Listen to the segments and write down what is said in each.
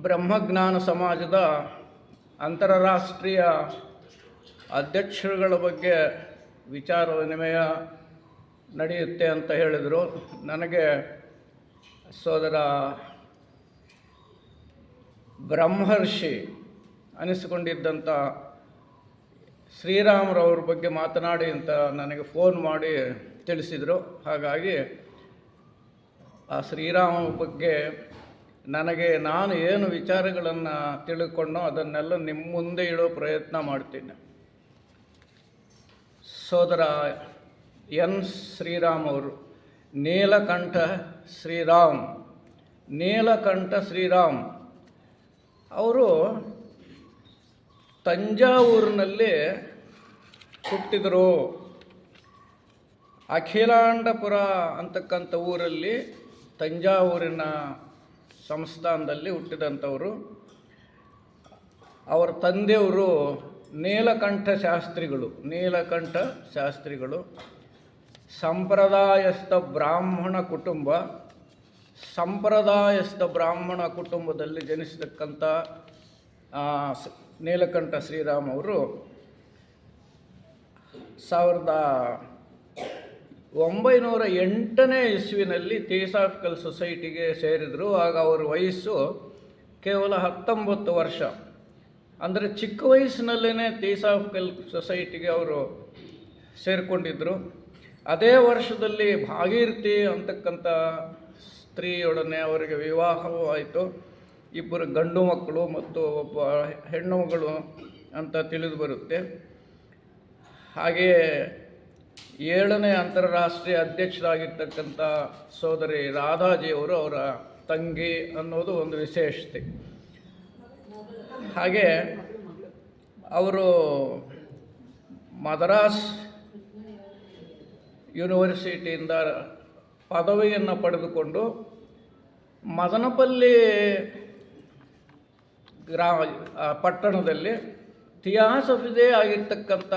ಬ್ರಹ್ಮಜ್ಞಾನ ಸಮಾಜದ ಅಂತಾರಾಷ್ಟ್ರೀಯ ಅಧ್ಯಕ್ಷರುಗಳ ಬಗ್ಗೆ ವಿಚಾರ ವಿನಿಮಯ ನಡೆಯುತ್ತೆ ಅಂತ ಹೇಳಿದರು. ನನಗೆ ಸೋದರ ಬ್ರಹ್ಮರ್ಷಿ ಅನಿಸಿಕೊಂಡಿದ್ದಂಥ ಶ್ರೀರಾಮರವ್ರ ಬಗ್ಗೆ ಮಾತನಾಡಿ ಅಂತ ನನಗೆ ಫೋನ್ ಮಾಡಿ ತಿಳಿಸಿದರು. ಹಾಗಾಗಿ ಆ ಶ್ರೀರಾಮ ಬಗ್ಗೆ ನಾನು ಏನು ವಿಚಾರಗಳನ್ನು ತಿಳ್ಕೊಂಡೋ ಅದನ್ನೆಲ್ಲ ನಿಮ್ಮ ಮುಂದೆ ಇಡೋ ಪ್ರಯತ್ನ ಮಾಡ್ತೀನಿ. ಸೋದರ ಎನ್ ಶ್ರೀರಾಮ್ ಅವರು ನೀಲಕಂಠ ಶ್ರೀರಾಮ್ ಅವರು ತಂಜಾವೂರಿನಲ್ಲಿ ಹುಟ್ಟಿದರು. ಅಖಿಲಾಂಡಪುರ ಅಂತಕ್ಕಂಥ ಊರಲ್ಲಿ ತಂಜಾವೂರಿನ ಸಂಸ್ಥಾನದಲ್ಲಿ ಹುಟ್ಟಿದಂಥವರು. ಅವರ ತಂದೆಯವರು ನೀಲಕಂಠ ಶಾಸ್ತ್ರಿಗಳು ಸಂಪ್ರದಾಯಸ್ಥ ಬ್ರಾಹ್ಮಣ ಕುಟುಂಬದಲ್ಲಿ ಜನಿಸಿದಕ್ಕಂಥ ನೀಲಕಂಠ ಶ್ರೀರಾಮ್ ಅವರು 1908ನೇ ಇಸ್ವಿನಲ್ಲಿ ಥಿಯೋಸಾಫಿಕಲ್ ಸೊಸೈಟಿಗೆ ಸೇರಿದರು. ಆಗ ಅವರ ವಯಸ್ಸು ಕೇವಲ 19 ವರ್ಷ. ಅಂದರೆ ಚಿಕ್ಕ ವಯಸ್ಸಿನಲ್ಲೇ ಥಿಯೋಸಾಫಿಕಲ್ ಸೊಸೈಟಿಗೆ ಅವರು ಸೇರಿಕೊಂಡಿದ್ದರು. ಅದೇ ವರ್ಷದಲ್ಲಿ ಭಾಗೀರಥಿ ಅಂತಕ್ಕಂಥ ಸ್ತ್ರೀಯೊಡನೆ ಅವರಿಗೆ ವಿವಾಹವೂ ಆಯಿತು. 2 ಗಂಡು ಮಕ್ಕಳು ಮತ್ತು ಒಬ್ಬ ಹೆಣ್ಣು ಮಗಳು ಅಂತ ತಿಳಿದು ಬರುತ್ತೆ. ಹಾಗೆಯೇ 7ನೇ ಅಂತಾರಾಷ್ಟ್ರೀಯ ಅಧ್ಯಕ್ಷರಾಗಿರ್ತಕ್ಕಂಥ ಸೋದರಿ ರಾಧಾಜಿಯವರು ಅವರ ತಂಗಿ ಅನ್ನೋದು ಒಂದು ವಿಶೇಷತೆ. ಹಾಗೆ ಅವರು ಮದ್ರಾಸ್ ಯೂನಿವರ್ಸಿಟಿಯಿಂದ ಪದವಿಯನ್ನು ಪಡೆದುಕೊಂಡು ಮದನಪಲ್ಲಿ ಪಟ್ಟಣದಲ್ಲಿ ಥಿಯಾಸಫಿದೇ ಆಗಿರ್ತಕ್ಕಂಥ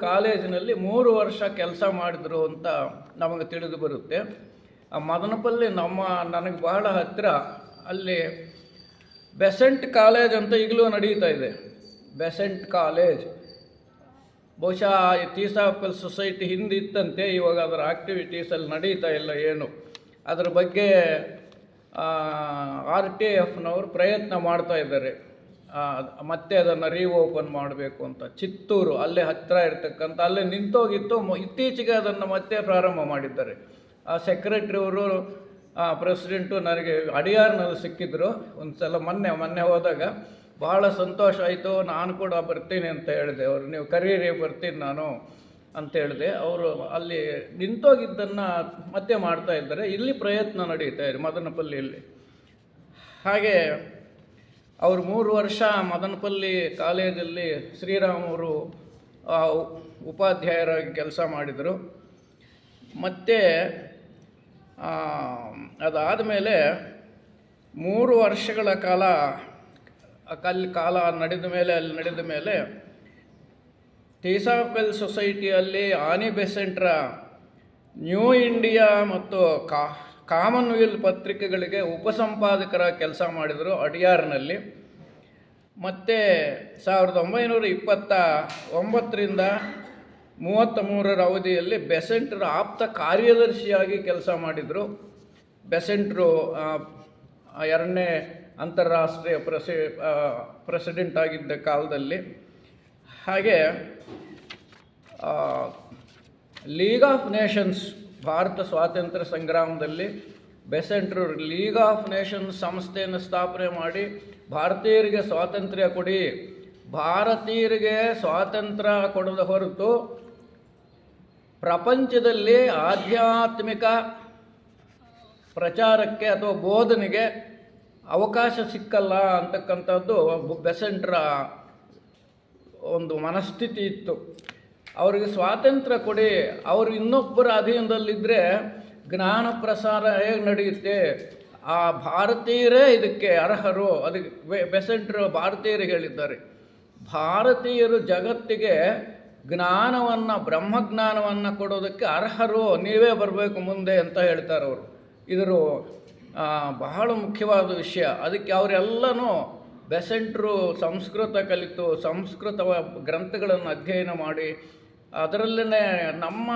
ಕಾಲೇಜಿನಲ್ಲಿ 3 ವರ್ಷ ಕೆಲಸ ಮಾಡಿದರು ಅಂತ ನಮಗೆ ತಿಳಿದು ಬರುತ್ತೆ. ಆ ಮದನಪಲ್ಲಿ ನನಗೆ ಬಹಳ ಹತ್ತಿರ. ಅಲ್ಲಿ ಬೆಸೆಂಟ್ ಕಾಲೇಜ್ ಅಂತ ಈಗಲೂ ನಡೀತಾ ಇದೆ. ಬೆಸೆಂಟ್ ಕಾಲೇಜ್ ಬಹುಶಃ ಥಿಯೋಸಾಫಿಕಲ್ ಸೊಸೈಟಿ ಹಿಂದೆ ಇತ್ತಂತೆ. ಇವಾಗ ಅದರ ಆ್ಯಕ್ಟಿವಿಟೀಸಲ್ಲಿ ನಡೀತಾ ಇಲ್ಲ ಏನು. ಅದರ ಬಗ್ಗೆ RTFನವರು ಪ್ರಯತ್ನ ಮಾಡ್ತಾ ಇದ್ದಾರೆ. ಮತ್ತೆ ಅದನ್ನು ರೀಓಪನ್ ಮಾಡಬೇಕು ಅಂತ. ಚಿತ್ತೂರು ಅಲ್ಲೇ ಹತ್ತಿರ ಇರ್ತಕ್ಕಂಥ ಅಲ್ಲೇ ನಿಂತೋಗಿತ್ತು. ಇತ್ತೀಚೆಗೆ ಅದನ್ನು ಮತ್ತೆ ಪ್ರಾರಂಭ ಮಾಡಿದ್ದಾರೆ. ಆ ಸೆಕ್ರೆಟ್ರಿಯವರು ಪ್ರೆಸಿಡೆಂಟು ನನಗೆ ಅಡಿಯಾರ್ನಲ್ಲಿ ಸಿಕ್ಕಿದ್ರು ಒಂದು ಸಲ ಮೊನ್ನೆ ಹೋದಾಗ. ಭಾಳ ಸಂತೋಷ ಆಯಿತು. ನಾನು ಕೂಡ ಬರ್ತೀನಿ ಅಂತ ಹೇಳಿದೆ. ಅವರು ನೀವು ಕರೀರಿ ಬರ್ತೀನಿ ನಾನು ಅಂತ ಹೇಳಿದೆ. ಅವರು ಅಲ್ಲಿ ನಿಂತೋಗಿದ್ದನ್ನು ಮತ್ತೆ ಮಾಡ್ತಾ ಇದ್ದಾರೆ. ಇಲ್ಲಿ ಪ್ರಯತ್ನ ನಡೀತಾ ಇದೆ ಮದನಪಲ್ಲಿಯಲ್ಲಿ. ಹಾಗೆ ಅವರು 3 ವರ್ಷ ಮದನಪಲ್ಲಿ ಕಾಲೇಜಲ್ಲಿ ಶ್ರೀರಾಮವರು ಉಪಾಧ್ಯಾಯರಾಗಿ ಕೆಲಸ ಮಾಡಿದರು. ಮತ್ತು ಅದಾದಮೇಲೆ 3 ವರ್ಷಗಳ ಕಾಲ ನಡೆದ ಮೇಲೆ ಥಿಯೋಸಾಫಿಕಲ್ ಸೊಸೈಟಿಯಲ್ಲಿ ಆನಿ ಬೆಸೆಂಟ್ರ ನ್ಯೂ ಇಂಡಿಯಾ ಮತ್ತು ಕಾಮನ್ವೆಲ್ತ್ ಪತ್ರಿಕೆಗಳಿಗೆ ಉಪಸಂಪಾದಕರ ಕೆಲಸ ಮಾಡಿದರು ಅಡಿಯಾರ್ನಲ್ಲಿ. ಮತ್ತು 1929ರಿಂದ 33ರ ಅವಧಿಯಲ್ಲಿ ಬೆಸೆಂಟ್ರ ಆಪ್ತ ಕಾರ್ಯದರ್ಶಿಯಾಗಿ ಕೆಲಸ ಮಾಡಿದರು. ಬೆಸೆಂಟ್ರು 2ನೇ ಅಂತಾರಾಷ್ಟ್ರೀಯ ಪ್ರೆಸಿಡೆಂಟ್ ಆಗಿದ್ದ ಕಾಲದಲ್ಲಿ. ಹಾಗೆ ಲೀಗ್ ಆಫ್ ನೇಷನ್ಸ್ ಭಾರತ ಸ್ವಾತಂತ್ರ್ಯ ಸಂಗ್ರಾಮದಲ್ಲಿ ಬೆಸೆಂಟ್ರು ಲೀಗ್ ಆಫ್ ನೇಷನ್ಸ್ ಸಂಸ್ಥೆಯನ್ನು ಸ್ಥಾಪನೆ ಮಾಡಿ ಭಾರತೀಯರಿಗೆ ಸ್ವಾತಂತ್ರ್ಯ ಕೊಡಿ, ಭಾರತೀಯರಿಗೆ ಸ್ವಾತಂತ್ರ್ಯ ಕೊಡದ ಹೊರತು ಪ್ರಪಂಚದಲ್ಲಿ ಆಧ್ಯಾತ್ಮಿಕ ಪ್ರಚಾರಕ್ಕೆ ಅಥವಾ ಬೋಧನೆಗೆ ಅವಕಾಶ ಸಿಕ್ಕಲ್ಲ ಅಂತಕ್ಕಂಥದ್ದು ಬೆಸೆಂಟ್ರ ಒಂದು ಮನಸ್ಥಿತಿ ಇತ್ತು. ಅವರಿಗೆ ಸ್ವಾತಂತ್ರ್ಯ ಕೊಡಿ, ಅವರು ಇನ್ನೊಬ್ಬರ ಅಧೀನದಲ್ಲಿದ್ದರೆ ಜ್ಞಾನ ಪ್ರಸಾರ ಹೇಗೆ ನಡೆಯುತ್ತೆ, ಆ ಭಾರತೀಯರೇ ಇದಕ್ಕೆ ಅರ್ಹರು. ಅದಕ್ಕೆ ಬೆಸೆಂಟ್ರು ಭಾರತೀಯರಿಗೆ ಹೇಳಿದ್ದಾರೆ, ಭಾರತೀಯರು ಜಗತ್ತಿಗೆ ಬ್ರಹ್ಮಜ್ಞಾನವನ್ನು ಕೊಡೋದಕ್ಕೆ ಅರ್ಹರು, ನೀವೇ ಬರಬೇಕು ಮುಂದೆ ಅಂತ ಹೇಳ್ತಾರೆ ಅವರು. ಬಹಳ ಮುಖ್ಯವಾದ ವಿಷಯ. ಅದಕ್ಕೆ ಅವರೆಲ್ಲನೂ ಬೆಸೆಂಟ್ರು ಸಂಸ್ಕೃತ ಕಲಿತು ಸಂಸ್ಕೃತ ಗ್ರಂಥಗಳನ್ನು ಅಧ್ಯಯನ ಮಾಡಿ ಅದರಲ್ಲೇ ನಮ್ಮ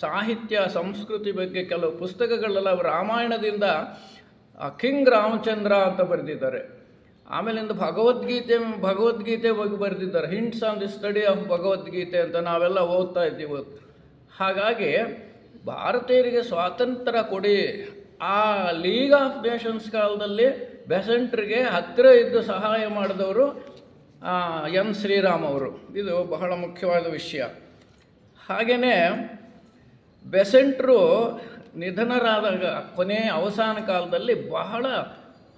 ಸಾಹಿತ್ಯ ಸಂಸ್ಕೃತಿ ಬಗ್ಗೆ ಕೆಲವು ಪುಸ್ತಕಗಳೆಲ್ಲ ರಾಮಾಯಣದಿಂದ ಕಿಂಗ್ ರಾಮಚಂದ್ರ ಅಂತ ಬರೆದಿದ್ದಾರೆ. ಆಮೇಲಿಂದ ಭಗವದ್ಗೀತೆ ಬಗ್ಗೆ ಬರೆದಿದ್ದಾರೆ, hints on the study of Bhagavad Gita ಅಂತ ನಾವೆಲ್ಲ ಓದ್ತಾ ಇದ್ದೀವಿ. ಹಾಗಾಗಿ ಭಾರತೀಯರಿಗೆ ಸ್ವಾತಂತ್ರ್ಯ ಕೊಡಿ. ಆ ಲೀಗ್ ಆಫ್ ನೇಷನ್ಸ್ ಕಾಲದಲ್ಲಿ ಬೆಸೆಂಟ್ರಿಗೆ ಹತ್ತಿರ ಇದ್ದು ಸಹಾಯ ಮಾಡಿದವರು ಎನ್ ಶ್ರೀರಾಮ್ ಅವರು. ಇದು ಬಹಳ ಮುಖ್ಯವಾದ ವಿಷಯ. ಹಾಗೆಯೇ ಬೆಸೆಂಟ್ರು ನಿಧನರಾದಾಗ ಅವಸಾನ ಕಾಲದಲ್ಲಿ ಬಹಳ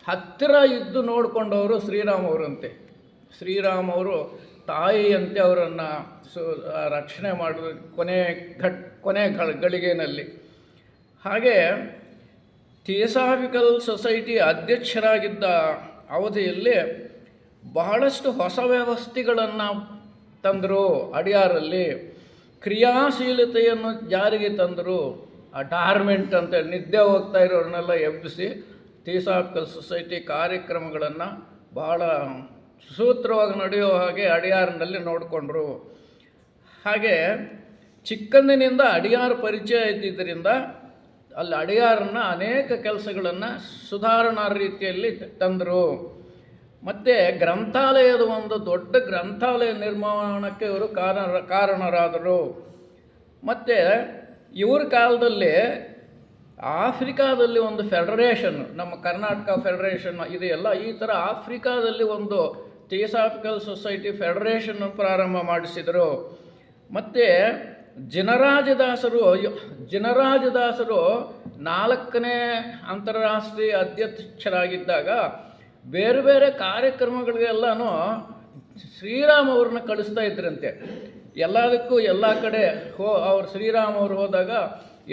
ಹತ್ತಿರ ಇದ್ದು ನೋಡಿಕೊಂಡವರು ಶ್ರೀರಾಮ್ ಅವರಂತೆ. ಶ್ರೀರಾಮ್ ಅವರು ತಾಯಿಯಂತೆ ಅವರನ್ನು ರಕ್ಷಣೆ ಮಾಡಿದ ಕೊನೆ ಗಳಿಗೆಯಲ್ಲಿ. ಹಾಗೆ ಥಿಯೋಸಾಫಿಕಲ್ ಸೊಸೈಟಿ ಅಧ್ಯಕ್ಷರಾಗಿದ್ದ ಅವಧಿಯಲ್ಲಿ ಬಹಳಷ್ಟು ಹೊಸ ವ್ಯವಸ್ಥೆಗಳನ್ನು ತಂದರು. ಅಡಿಯಾರಲ್ಲಿ ಕ್ರಿಯಾಶೀಲತೆಯನ್ನು ಜಾರಿಗೆ ತಂದರು. ಡಾರ್ಮೆಂಟ್ ಅಂತೇಳಿ ನಿದ್ದೆ ಹೋಗ್ತಾ ಇರೋರನ್ನೆಲ್ಲ ಎಬ್ಬಿಸಿ ಥಿಯೋಸಾಫಿಕಲ್ ಸೊಸೈಟಿ ಕಾರ್ಯಕ್ರಮಗಳನ್ನು ಬಹಳ ಸೂತ್ರವಾಗಿ ನಡೆಯೋ ಹಾಗೆ ಅಡಿಯಾರಿನಲ್ಲಿ ನೋಡಿಕೊಂಡ್ರು. ಹಾಗೆ ಚಿಕ್ಕಂದಿನಿಂದ ಅಡಿಯಾರ ಪರಿಚಯ ಇದ್ದಿದ್ದರಿಂದ ಅಲ್ಲಿ ಅಡಿಯಾರನ್ನು ಅನೇಕ ಕೆಲಸಗಳನ್ನು ಸುಧಾರಣಾ ರೀತಿಯಲ್ಲಿ ತಂದರು. ಮತ್ತು ಗ್ರಂಥಾಲಯದ ಒಂದು ದೊಡ್ಡ ಗ್ರಂಥಾಲಯ ನಿರ್ಮಾಣಕ್ಕೆ ಇವರು ಕಾರಣರಾದರು. ಮತ್ತು ಇವ್ರ ಕಾಲದಲ್ಲಿ ಆಫ್ರಿಕಾದಲ್ಲಿ ಒಂದು ಫೆಡರೇಷನ್, ನಮ್ಮ ಕರ್ನಾಟಕ ಫೆಡರೇಷನ್ ಇದೆಯಲ್ಲ, ಈ ಥರ ಆಫ್ರಿಕಾದಲ್ಲಿ ಒಂದು ಥಿಯೋಸಾಫಿಕಲ್ ಸೊಸೈಟಿ ಫೆಡರೇಷನ್ ಪ್ರಾರಂಭ ಮಾಡಿಸಿದರು. ಮತ್ತು ಜಿನರಾಜದಾಸರು 4ನೇ ಅಂತಾರಾಷ್ಟ್ರೀಯ ಅಧ್ಯಕ್ಷರಾಗಿದ್ದಾಗ ಬೇರೆ ಬೇರೆ ಕಾರ್ಯಕ್ರಮಗಳಿಗೆಲ್ಲನೂ ಶ್ರೀರಾಮ್ ಅವ್ರನ್ನ ಕಳಿಸ್ತಾ ಇದ್ರಂತೆ. ಎಲ್ಲದಕ್ಕೂ ಎಲ್ಲ ಕಡೆ ಅವ್ರು ಶ್ರೀರಾಮ್ ಅವರು ಹೋದಾಗ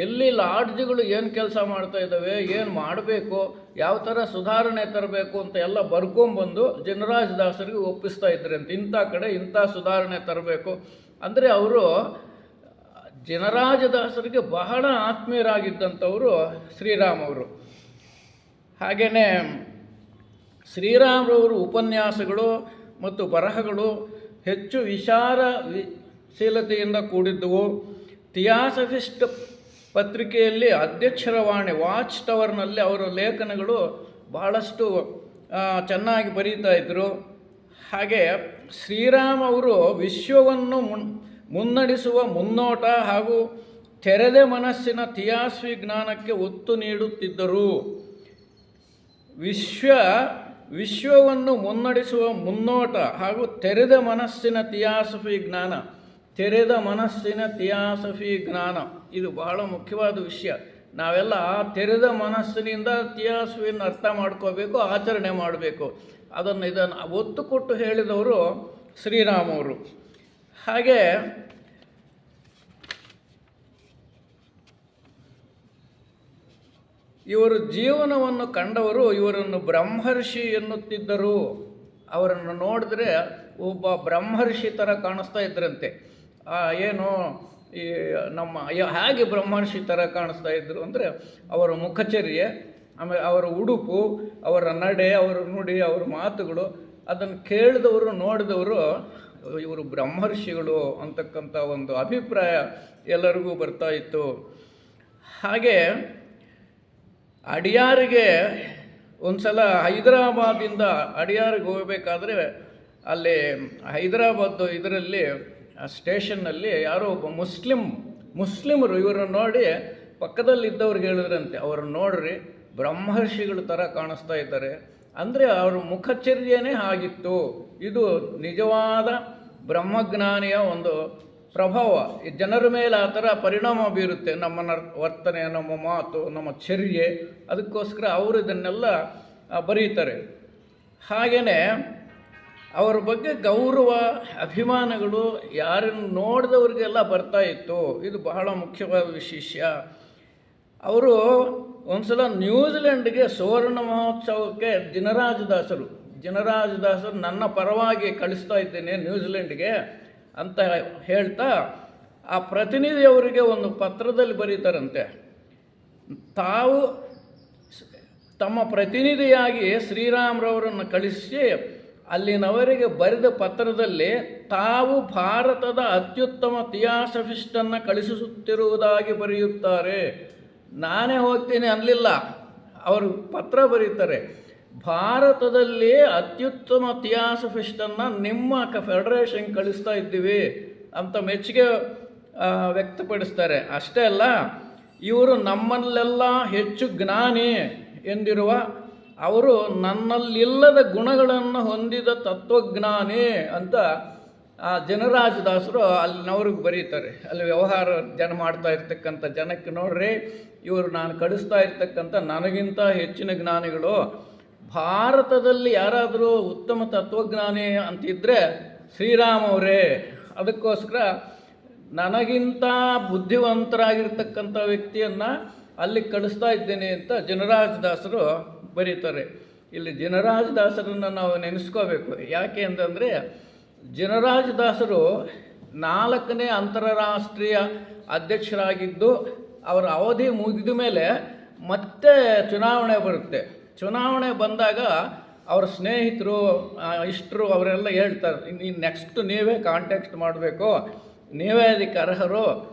ಎಲ್ಲಿ ಲಾಡ್ಜ್ಗಳು ಏನು ಕೆಲಸ ಮಾಡ್ತಾ ಇದ್ದಾವೆ, ಏನು ಮಾಡಬೇಕು, ಯಾವ ಥರ ಸುಧಾರಣೆ ತರಬೇಕು ಅಂತ ಎಲ್ಲ ಬರ್ಕೊಂಬಂದು ಜಿನರಾಜದಾಸರಿಗೆ ಒಪ್ಪಿಸ್ತಾ ಇದ್ರಂತೆ. ಇಂಥ ಕಡೆ ಇಂಥ ಸುಧಾರಣೆ ತರಬೇಕು ಅಂದರೆ ಅವರು ಜಿನರಾಜದಾಸರಿಗೆ ಬಹಳ ಆತ್ಮೀಯರಾಗಿದ್ದಂಥವರು ಶ್ರೀರಾಮ್ ಅವರು. ಹಾಗೆಯೇ ಶ್ರೀರಾಮ್ರವರು ಉಪನ್ಯಾಸಗಳು ಮತ್ತು ಬರಹಗಳು ಹೆಚ್ಚು ವಿಚಾರಶೀಲತೆಯಿಂದ ಕೂಡಿದ್ದವು. ಥಿಯಾಸಫಿಸ್ಟ್ ಪತ್ರಿಕೆಯಲ್ಲಿ ಅಧ್ಯಕ್ಷರ ವಾಣಿ ವಾಚ್ ಟವರ್ನಲ್ಲಿ ಅವರ ಲೇಖನಗಳು ಬಹಳಷ್ಟು ಚೆನ್ನಾಗಿ ಬರೀತಾ ಇದ್ದರು. ಹಾಗೆ ಶ್ರೀರಾಮ್ ಅವರು ವಿಶ್ವವನ್ನು ಮುನ್ನಡೆಸುವ ಮುನ್ನೋಟ ಹಾಗೂ ತೆರೆದ ಮನಸ್ಸಿನ ಥಿಯಾಸಫಿ ಜ್ಞಾನಕ್ಕೆ ಒತ್ತು ನೀಡುತ್ತಿದ್ದರು. ವಿಶ್ವವನ್ನು ಮುನ್ನಡೆಸುವ ಮುನ್ನೋಟ ಹಾಗೂ ತೆರೆದ ಮನಸ್ಸಿನ ಥಿಯಾಸಫಿ ಜ್ಞಾನ ಇದು ಬಹಳ ಮುಖ್ಯವಾದ ವಿಷಯ. ನಾವೆಲ್ಲ ತೆರೆದ ಮನಸ್ಸಿನಿಂದ ಥಿಯಾಸಫಿಯನ್ನು ಅರ್ಥ ಮಾಡ್ಕೋಬೇಕು, ಆಚರಣೆ ಮಾಡಬೇಕು. ಇದನ್ನು ಒತ್ತು ಕೊಟ್ಟು ಹೇಳಿದವರು ಶ್ರೀರಾಮ್ ಅವರು. ಹಾಗೆ ಇವರು ಜೀವನವನ್ನು ಕಂಡವರು ಇವರನ್ನು ಬ್ರಹ್ಮರ್ಷಿ ಎನ್ನುತ್ತಿದ್ದರು. ಅವರನ್ನು ನೋಡಿದ್ರೆ ಒಬ್ಬ ಬ್ರಹ್ಮರ್ಷಿ ಥರ ಕಾಣಿಸ್ತಾ ಇದ್ರಂತೆ. ಏನು ಈ ಹೇಗೆ ಬ್ರಹ್ಮರ್ಷಿ ಥರ ಕಾಣಿಸ್ತಾ ಇದ್ದರು ಅಂದರೆ ಅವರ ಮುಖಚರ್ಯೆ, ಆಮೇಲೆ ಅವರ ಉಡುಪು, ಅವರ ನಡೆ, ಅವರ ನುಡಿ, ಅವರ ಮಾತುಗಳು, ಅದನ್ನು ಕೇಳಿದವರು ನೋಡಿದವರು ಇವರು ಬ್ರಹ್ಮರ್ಷಿಗಳು ಅಂತಕ್ಕಂಥ ಒಂದು ಅಭಿಪ್ರಾಯ ಎಲ್ಲರಿಗೂ ಬರ್ತಾ ಇತ್ತು. ಹಾಗೆ ಅಡಿಯಾರಿಗೆ ಒಂದು ಸಲ ಹೈದರಾಬಾದಿಂದ ಅಡಿಯಾರಿಗೆ ಹೋಗಬೇಕಾದ್ರೆ ಅಲ್ಲಿ ಹೈದರಾಬಾದ್ ಇದರಲ್ಲಿ ಸ್ಟೇಷನ್ನಲ್ಲಿ ಯಾರೋ ಒಬ್ಬ ಮುಸ್ಲಿಮರು ಇವರನ್ನು ನೋಡಿ ಪಕ್ಕದಲ್ಲಿದ್ದವ್ರಿಗೆ ಹೇಳಿದ್ರಂತೆ, ಅವ್ರನ್ನ ನೋಡ್ರಿ ಬ್ರಹ್ಮರ್ಷಿಗಳ ಥರ ಕಾಣಿಸ್ತಾ ಇದ್ದಾರೆ. ಅಂದರೆ ಅವ್ರ ಮುಖಚರ್ಯನೇ ಆಗಿತ್ತು. ಇದು ನಿಜವಾದ ಬ್ರಹ್ಮಜ್ಞಾನಿಯ ಒಂದು ಪ್ರಭಾವ. ಈ ಜನರ ಮೇಲೆ ಆ ಥರ ಪರಿಣಾಮ ಬೀರುತ್ತೆ, ನಮ್ಮ ವರ್ತನೆ, ನಮ್ಮ ಮಾತು, ನಮ್ಮ ಚರ್ಯೆ. ಅದಕ್ಕೋಸ್ಕರ ಅವರು ಇದನ್ನೆಲ್ಲ ಬರೀತಾರೆ. ಹಾಗೆಯೇ ಅವರ ಬಗ್ಗೆ ಗೌರವ ಅಭಿಮಾನಗಳು ಯಾರನ್ನು ನೋಡಿದವ್ರಿಗೆಲ್ಲ ಬರ್ತಾ ಇತ್ತು. ಇದು ಬಹಳ ಮುಖ್ಯವಾದ ವಿಶೇಷ. ಅವರು ಒಂದು ಸಲ ನ್ಯೂಜಿಲೆಂಡ್ಗೆ ಸುವರ್ಣ ಮಹೋತ್ಸವಕ್ಕೆ ಜಿನರಾಜದಾಸರು ನನ್ನ ಪರವಾಗಿ ಕಳಿಸ್ತಾ ಇದ್ದೇನೆ ನ್ಯೂಜಿಲೆಂಡ್ಗೆ ಅಂತ ಹೇಳ್ತಾ ಆ ಪ್ರತಿನಿಧಿಯವರಿಗೆ ಒಂದು ಪತ್ರದಲ್ಲಿ ಬರೀತಾರಂತೆ, ತಾವು ತಮ್ಮ ಪ್ರತಿನಿಧಿಯಾಗಿ ಶ್ರೀರಾಮರವರನ್ನು ಕಳಿಸಿ ಅಲ್ಲಿನವರಿಗೆ ಬರೆದ ಪತ್ರದಲ್ಲಿ ತಾವು ಭಾರತದ ಅತ್ಯುತ್ತಮ ಥಿಯಾಸಫಿಸ್ಟನ್ನು ಕಳಿಸುತ್ತಿರುವುದಾಗಿ ಬರೆಯುತ್ತಾರೆ. ನಾನೇ ಹೋಗ್ತೀನಿ ಅನ್ನಲಿಲ್ಲ, ಅವರು ಪತ್ರ ಬರೀತಾರೆ. ಭಾರತದಲ್ಲಿ ಅತ್ಯುತ್ತಮ ಥಿಯಾಸಫಿಸ್ಟನ್ನು ನಿಮ್ಮ ಫೆಡರೇಷನ್ ಕಳಿಸ್ತಾ ಇದ್ದೀವಿ ಅಂತ ಮೆಚ್ಚುಗೆ ವ್ಯಕ್ತಪಡಿಸ್ತಾರೆ. ಅಷ್ಟೇ ಅಲ್ಲ, ಇವರು ನಮ್ಮಲ್ಲೆಲ್ಲ ಹೆಚ್ಚು ಜ್ಞಾನಿ ಎಂದಿರುವ ಅವರು ನನ್ನಲ್ಲಿಲ್ಲದ ಗುಣಗಳನ್ನು ಹೊಂದಿದ ತತ್ವಜ್ಞಾನಿ ಅಂತ ಜನರಾಜದಾಸರು ಅಲ್ಲಿನವ್ರಿಗೆ ಬರೀತಾರೆ. ಅಲ್ಲಿ ವ್ಯವಹಾರ ಮಾಡ್ತಾ ಇರ್ತಕ್ಕಂಥ ಜನಕ್ಕೆ, ನೋಡ್ರಿ ಇವರು ನಾನು ಕಳಿಸ್ತಾ ಇರ್ತಕ್ಕಂಥ ನನಗಿಂತ ಹೆಚ್ಚಿನ ಜ್ಞಾನಿಗಳು, ಭಾರತದಲ್ಲಿ ಯಾರಾದರೂ ಉತ್ತಮ ತತ್ವಜ್ಞಾನಿ ಅಂತಿದ್ದರೆ ಶ್ರೀರಾಮ್ ಅವರೇ. ಅದಕ್ಕೋಸ್ಕರ ನನಗಿಂತ ಬುದ್ಧಿವಂತರಾಗಿರ್ತಕ್ಕಂಥ ವ್ಯಕ್ತಿಯನ್ನು ಅಲ್ಲಿ ಕಳಿಸ್ತಾ ಇದ್ದೇನೆ ಅಂತ ಜನರಾಜದಾಸರು ಬರೀತಾರೆ. ಇಲ್ಲಿ ಜನರಾಜದಾಸರನ್ನು ನಾವು ನೆನೆಸ್ಕೋಬೇಕು. ಯಾಕೆ ಅಂತಂದರೆ ಜನರಾಜದಾಸರು 4ನೇ ಅಂತಾರಾಷ್ಟ್ರೀಯ ಅಧ್ಯಕ್ಷರಾಗಿದ್ದು ಅವರ ಅವಧಿ ಮುಗಿದ ಮೇಲೆ ಮತ್ತೆ ಚುನಾವಣೆ ಬರುತ್ತೆ. ಚುನಾವಣೆ ಬಂದಾಗ ಅವರ ಸ್ನೇಹಿತರು ಇಷ್ಟರು ಅವರೆಲ್ಲ ಹೇಳ್ತಾರೆ, ಇನ್ನು ನೆಕ್ಸ್ಟ್ ನೀವೇ ಕಾಂಟ್ಯಾಕ್ಟ್ ಮಾಡಬೇಕು, ನೀವೇ ಅದಕ್ಕೆ ಅರ್ಹರು,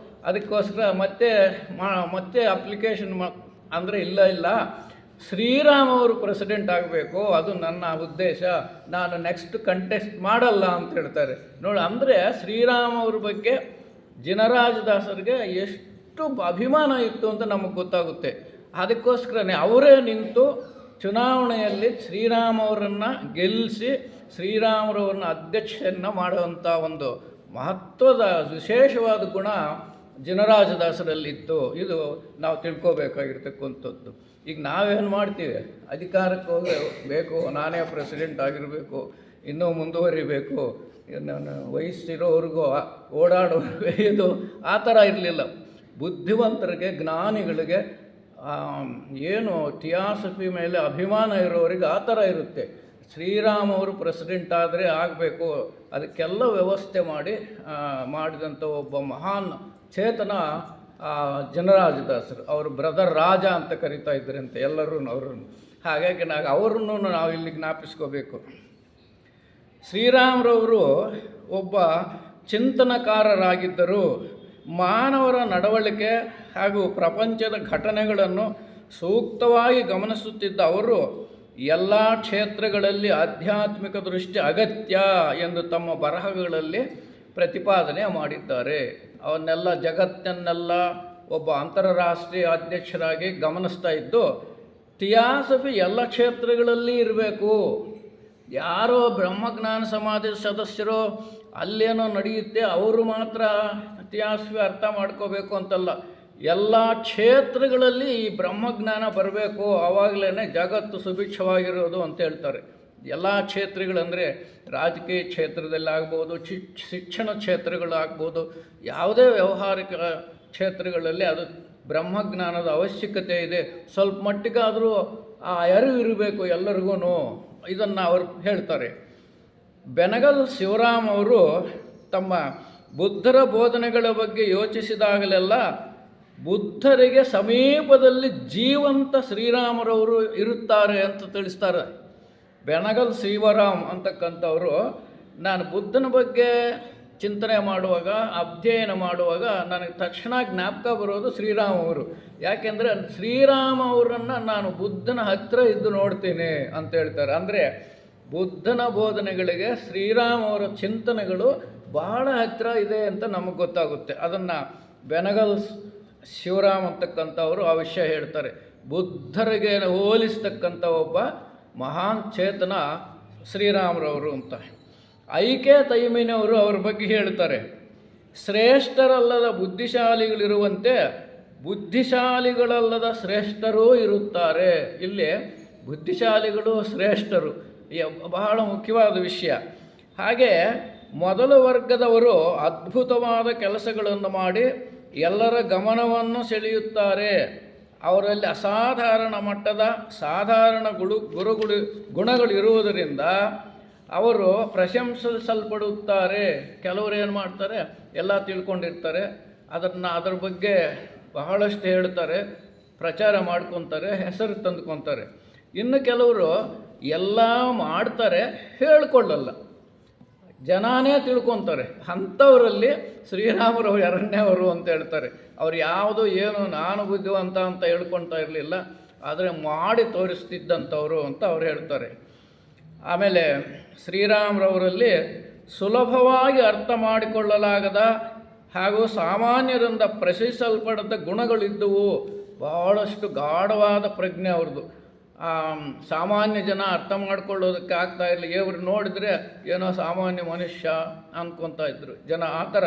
ಅದಕ್ಕೋಸ್ಕರ ಮತ್ತೆ ಅಪ್ಲಿಕೇಶನ್ ಅಂದರೆ ಇಲ್ಲ ಶ್ರೀರಾಮ್ ಅವರು ಪ್ರೆಸಿಡೆಂಟ್ ಆಗಬೇಕು, ಅದು ನನ್ನ ಉದ್ದೇಶ, ನಾನು ನೆಕ್ಸ್ಟ್ ಕಂಟೆಸ್ಟ್ ಮಾಡಲ್ಲ ಅಂತ ಹೇಳ್ತಾರೆ. ನೋಡಿ, ಅಂದರೆ ಶ್ರೀರಾಮ್ ಅವ್ರ ಬಗ್ಗೆ ಜನರಾಜದಾಸರಿಗೆ ಎಷ್ಟು ಅಭಿಮಾನ ಇತ್ತು ಅಂತ ನಮಗೆ ಗೊತ್ತಾಗುತ್ತೆ. ಅದಕ್ಕೋಸ್ಕರನೇ ಅವರೇ ನಿಂತು ಚುನಾವಣೆಯಲ್ಲಿ ಶ್ರೀರಾಮ್ ಅವರನ್ನು ಗೆಲ್ಲಿಸಿ ಶ್ರೀರಾಮರವ್ರನ್ನ ಅಧ್ಯಕ್ಷನ್ನು ಮಾಡುವಂಥ ಒಂದು ಮಹತ್ವದ ವಿಶೇಷವಾದ ಗುಣ ಜನರಾಜದಾಸರಲ್ಲಿತ್ತು. ಇದು ನಾವು ತಿಳ್ಕೋಬೇಕಾಗಿರ್ತಕ್ಕಂಥದ್ದು. ಈಗ ನಾವೇನು ಮಾಡ್ತೀವಿ, ಅಧಿಕಾರಕ್ಕೆ ಹೋಗಬೇಕು, ನಾನೇ ಪ್ರೆಸಿಡೆಂಟ್ ಆಗಿರಬೇಕು, ಇನ್ನೂ ಮುಂದುವರಿಬೇಕು, ನಾನು ವಯಸ್ಸಿರೋವ್ರಿಗೂ ಓಡಾಡೋರ್ಗೂ ಇದು ಆ ಥರ ಇರಲಿಲ್ಲ. ಬುದ್ಧಿವಂತರಿಗೆ, ಜ್ಞಾನಿಗಳಿಗೆ, ಏನು ಥಿಯಾಸಫಿ ಮೇಲೆ ಅಭಿಮಾನ ಇರೋರಿಗೆ ಆ ಥರ ಇರುತ್ತೆ. ಶ್ರೀರಾಮ್ ಅವರು ಪ್ರೆಸಿಡೆಂಟ್ ಆದರೆ ಆಗಬೇಕು, ಅದಕ್ಕೆಲ್ಲ ವ್ಯವಸ್ಥೆ ಮಾಡಿದಂಥ ಒಬ್ಬ ಮಹಾನ್ ಚೇತನ ಜನರಾಜದಾಸರು. ಅವರು ಬ್ರದರ್ ರಾಜ ಅಂತ ಕರಿತಾ ಇದ್ದರಂತೆ ಎಲ್ಲರೂ ಅವ್ರನ್ನು. ಹಾಗಾಗಿ ಅವ್ರನ್ನೂ ನಾವು ಇಲ್ಲಿ ಜ್ಞಾಪಿಸ್ಕೋಬೇಕು. ಶ್ರೀರಾಮರವರು ಒಬ್ಬ ಚಿಂತನಕಾರರಾಗಿದ್ದರು. ಮಾನವರ ನಡವಳಿಕೆ ಹಾಗೂ ಪ್ರಪಂಚದ ಘಟನೆಗಳನ್ನು ಸೂಕ್ತವಾಗಿ ಗಮನಿಸುತ್ತಿದ್ದ ಅವರು ಎಲ್ಲ ಕ್ಷೇತ್ರಗಳಲ್ಲಿ ಆಧ್ಯಾತ್ಮಿಕ ದೃಷ್ಟಿ ಅಗತ್ಯ ಎಂದು ತಮ್ಮ ಬರಹಗಳಲ್ಲಿ ಪ್ರತಿಪಾದನೆ ಮಾಡಿದ್ದಾರೆ. ಅವನ್ನೆಲ್ಲ ಜಗತ್ತನ್ನೆಲ್ಲ ಒಬ್ಬ ಅಂತಾರಾಷ್ಟ್ರೀಯ ಅಧ್ಯಕ್ಷರಾಗಿ ಗಮನಿಸ್ತಾ ಇದ್ದು, ಥಿಯಾಸಫಿ ಎಲ್ಲ ಕ್ಷೇತ್ರಗಳಲ್ಲಿ ಇರಬೇಕು. ಯಾರೋ ಬ್ರಹ್ಮಜ್ಞಾನ ಸಮಾಜದ ಸದಸ್ಯರು ಅಲ್ಲೇನೋ ನಡೆಯುತ್ತೆ ಅವರು ಮಾತ್ರ ಥಿಯಾಸಫಿ ಅರ್ಥ ಮಾಡ್ಕೋಬೇಕು ಅಂತಲ್ಲ, ಎಲ್ಲ ಕ್ಷೇತ್ರಗಳಲ್ಲಿ ಈ ಬ್ರಹ್ಮಜ್ಞಾನ ಬರಬೇಕು, ಆವಾಗಲೇ ಜಗತ್ತು ಸುಭಿಕ್ಷವಾಗಿರೋದು ಅಂತ ಹೇಳ್ತಾರೆ. ಎಲ್ಲ ಕ್ಷೇತ್ರಗಳಂದರೆ ರಾಜಕೀಯ ಕ್ಷೇತ್ರದಲ್ಲಿ ಆಗ್ಬೋದು, ಶಿಕ್ಷಣ ಕ್ಷೇತ್ರಗಳಾಗ್ಬೋದು, ಯಾವುದೇ ವ್ಯಾವಹಾರಿಕ ಕ್ಷೇತ್ರಗಳಲ್ಲಿ ಅದು ಬ್ರಹ್ಮಜ್ಞಾನದ ಅವಶ್ಯಕತೆ ಇದೆ. ಸ್ವಲ್ಪ ಮಟ್ಟಿಗಾದರೂ ಆ ಅರಿವು ಇರಬೇಕು ಎಲ್ಲರಿಗೂ, ಇದನ್ನು ಅವರು ಹೇಳ್ತಾರೆ. ಬೆನಗಲ್ ಶಿವರಾಮ್ ಅವರು ತಮ್ಮ ಬುದ್ಧರ ಬೋಧನೆಗಳ ಬಗ್ಗೆ ಯೋಚಿಸಿದಾಗಲೆಲ್ಲ ಬುದ್ಧರಿಗೆ ಸಮೀಪದಲ್ಲಿ ಜೀವಂತ ಶ್ರೀರಾಮರವರು ಇರುತ್ತಾರೆ ಅಂತ ತಿಳಿಸ್ತಾರೆ. ಬೆನಗಲ್ ಶಿವರಾಮ್ ಅಂತಕ್ಕಂಥವರು, ನಾನು ಬುದ್ಧನ ಬಗ್ಗೆ ಚಿಂತನೆ ಮಾಡುವಾಗ, ಅಧ್ಯಯನ ಮಾಡುವಾಗ ನನಗೆ ತಕ್ಷಣ ಜ್ಞಾಪಕ ಬರೋದು ಶ್ರೀರಾಮ್ ಅವರು. ಯಾಕೆಂದರೆ ಶ್ರೀರಾಮ ಅವರನ್ನು ನಾನು ಬುದ್ಧನ ಹತ್ತಿರ ಇದ್ದು ನೋಡ್ತೀನಿ ಅಂತ ಹೇಳ್ತಾರೆ. ಅಂದರೆ ಬುದ್ಧನ ಬೋಧನೆಗಳಿಗೆ ಶ್ರೀರಾಮ್ ಅವರ ಚಿಂತನೆಗಳು ಬಹಳ ಹತ್ತಿರ ಇದೆ ಅಂತ ನಮಗೆ ಗೊತ್ತಾಗುತ್ತೆ. ಅದನ್ನು ಬೆನಗಲ್ ಶಿವರಾಮ್ ಅಂತಕ್ಕಂಥವರು ಆ ವಿಷಯ ಹೇಳ್ತಾರೆ. ಬುದ್ಧರಿಗೆ ಹೋಲಿಸ್ತಕ್ಕಂಥ ಒಬ್ಬ ಮಹಾನ್ ಚೇತನ ಶ್ರೀರಾಮರವರು ಅಂತ. ಐಕೆ ತೈಮಿನವರು ಅವ್ರ ಬಗ್ಗೆ ಹೇಳ್ತಾರೆ, ಶ್ರೇಷ್ಠರಲ್ಲದ ಬುದ್ಧಿಶಾಲಿಗಳಿರುವಂತೆ ಬುದ್ಧಿಶಾಲಿಗಳಲ್ಲದ ಶ್ರೇಷ್ಠರೂ ಇರುತ್ತಾರೆ. ಇಲ್ಲಿ ಬುದ್ಧಿಶಾಲಿಗಳು ಶ್ರೇಷ್ಠರು ಬಹಳ ಮುಖ್ಯವಾದ ವಿಷಯ. ಹಾಗೆ ಮೊದಲ ವರ್ಗದವರು ಅದ್ಭುತವಾದ ಕೆಲಸಗಳನ್ನು ಮಾಡಿ ಎಲ್ಲರ ಗಮನವನ್ನು ಸೆಳೆಯುತ್ತಾರೆ. ಅವರಲ್ಲಿ ಅಸಾಧಾರಣ ಮಟ್ಟದ ಸಾಧಾರಣ ಗುಣಗಳಿರುವುದರಿಂದ ಅವರು ಪ್ರಶಂಸಿಸಲ್ಪಡುತ್ತಾರೆ. ಕೆಲವರು ಏನು ಮಾಡ್ತಾರೆ, ಎಲ್ಲ ತಿಳ್ಕೊಂಡಿರ್ತಾರೆ, ಅದರ ಬಗ್ಗೆ ಬಹಳಷ್ಟು ಹೇಳ್ತಾರೆ, ಪ್ರಚಾರ ಮಾಡ್ಕೊತಾರೆ, ಹೆಸರು ತಂದುಕೊತಾರೆ. ಇನ್ನು ಕೆಲವರು ಎಲ್ಲ ಮಾಡ್ತಾರೆ, ಹೇಳ್ಕೊಳ್ಳಲ್ಲ, ಜನನೇ ತಿಳ್ಕೊತಾರೆ. ಅಂಥವರಲ್ಲಿ ಶ್ರೀರಾಮರು ಎರಡನೇವರು ಅಂತ ಹೇಳ್ತಾರೆ. ಅವ್ರು ಯಾವುದು ಏನು ನಾನು ಬುದ್ಧಿವಂತ ಅಂತ ಹೇಳ್ಕೊಳ್ತಾ ಇರಲಿಲ್ಲ, ಆದರೆ ಮಾಡಿ ತೋರಿಸ್ತಿದ್ದಂಥವ್ರು ಅಂತ ಅವ್ರು ಹೇಳ್ತಾರೆ. ಆಮೇಲೆ ಶ್ರೀರಾಮರವರಲ್ಲಿ ಸುಲಭವಾಗಿ ಅರ್ಥ ಮಾಡಿಕೊಳ್ಳಲಾಗದ ಹಾಗೂ ಸಾಮಾನ್ಯರಿಂದ ಪ್ರಶ್ನಿಸಲ್ಪಡದ ಗುಣಗಳಿದ್ದವು. ಬಹಳಷ್ಟು ಗಾಢವಾದ ಪ್ರಜ್ಞೆ ಅವ್ರದ್ದು. ಸಾಮಾನ್ಯ ಜನ ಅರ್ಥ ಮಾಡ್ಕೊಳ್ಳೋದಕ್ಕೆ ಆಗ್ತಾ ಇರಲಿಲ್ಲ. ಇವ್ರು ನೋಡಿದರೆ ಏನೋ ಸಾಮಾನ್ಯ ಮನುಷ್ಯ ಅಂದ್ಕೊತಾ ಇದ್ದರು ಜನ ಆ ಥರ.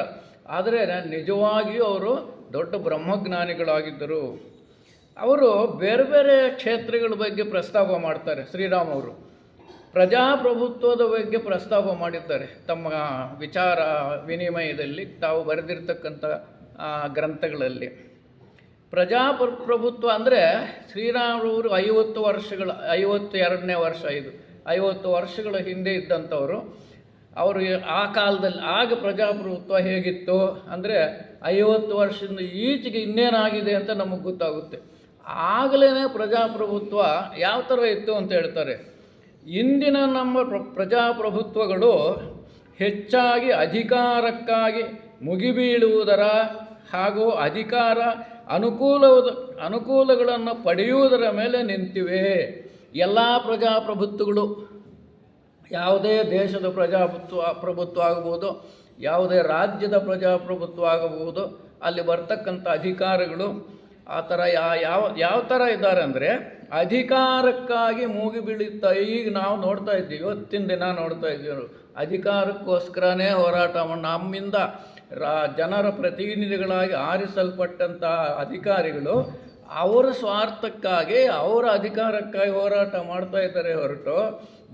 ಆದರೆ ನಿಜವಾಗಿಯೂ ಅವರು ದೊಡ್ಡ ಬ್ರಹ್ಮಜ್ಞಾನಿಗಳಾಗಿದ್ದರು. ಅವರು ಬೇರೆ ಬೇರೆ ಕ್ಷೇತ್ರಗಳ ಬಗ್ಗೆ ಪ್ರಸ್ತಾಪ ಮಾಡ್ತಾರೆ. ಶ್ರೀರಾಮವರು ಪ್ರಜಾಪ್ರಭುತ್ವದ ಬಗ್ಗೆ ಪ್ರಸ್ತಾಪ ಮಾಡಿದ್ದಾರೆ ತಮ್ಮ ವಿಚಾರ ವಿನಿಮಯದಲ್ಲಿ, ತಾವು ಬರೆದಿರ್ತಕ್ಕಂಥ ಗ್ರಂಥಗಳಲ್ಲಿ. ಪ್ರಜಾಪ್ರಭುತ್ವ ಅಂದರೆ ಶ್ರೀರಾಮರವರು 52ನೇ ವರ್ಷ ಇದು 50 ವರ್ಷಗಳ ಹಿಂದೆ ಇದ್ದಂಥವರು. ಅವರು ಆ ಕಾಲದಲ್ಲಿ ಆಗ ಪ್ರಜಾಪ್ರಭುತ್ವ ಹೇಗಿತ್ತು ಅಂದರೆ 50 ವರ್ಷದಿಂದ ಈಚೆಗೆ ಇನ್ನೇನಾಗಿದೆ ಅಂತ ನಮಗೆ ಗೊತ್ತಾಗುತ್ತೆ. ಆಗಲೇ ಪ್ರಜಾಪ್ರಭುತ್ವ ಯಾವ ಥರ ಇತ್ತು ಅಂತ ಹೇಳ್ತಾರೆ. ಇಂದಿನ ನಮ್ಮ ಪ್ರಜಾಪ್ರಭುತ್ವಗಳು ಹೆಚ್ಚಾಗಿ ಅಧಿಕಾರಕ್ಕಾಗಿ ಮುಗಿಬೀಳುವುದರ ಹಾಗೂ ಅಧಿಕಾರ ಅನುಕೂಲಗಳನ್ನು ಪಡೆಯುವುದರ ಮೇಲೆ ನಿಂತಿವೆ. ಎಲ್ಲ ಪ್ರಜಾಪ್ರಭುತ್ವಗಳು, ಯಾವುದೇ ದೇಶದ ಪ್ರಭುತ್ವ ಆಗಬಹುದು, ಯಾವುದೇ ರಾಜ್ಯದ ಪ್ರಜಾಪ್ರಭುತ್ವ ಆಗಬಹುದು, ಅಲ್ಲಿ ಬರ್ತಕ್ಕಂಥ ಅಧಿಕಾರಿಗಳು ಆ ಥರ ಯಾವ ಥರ ಇದ್ದಾರೆ ಅಂದರೆ ಅಧಿಕಾರಕ್ಕಾಗಿ ಮುಗಿಬೀಳುತ್ತಾ. ಈಗ ನಾವು ನೋಡ್ತಾ ಇದ್ದೀವಿ, ಇವತ್ತಿನ ದಿನ ನೋಡ್ತಾ ಇದ್ದೀವಿ, ಅಧಿಕಾರಕ್ಕೋಸ್ಕರನೇ ಹೋರಾಟ ನಮ್ಮಿಂದ ಜನರ ಪ್ರತಿನಿಧಿಗಳಾಗಿ ಆರಿಸಲ್ಪಟ್ಟಂಥ ಅಧಿಕಾರಿಗಳು ಅವರ ಸ್ವಾರ್ಥಕ್ಕಾಗಿ ಅವರ ಅಧಿಕಾರಕ್ಕಾಗಿ ಹೋರಾಟ ಮಾಡ್ತಾ ಇದ್ದಾರೆ ಹೊರತು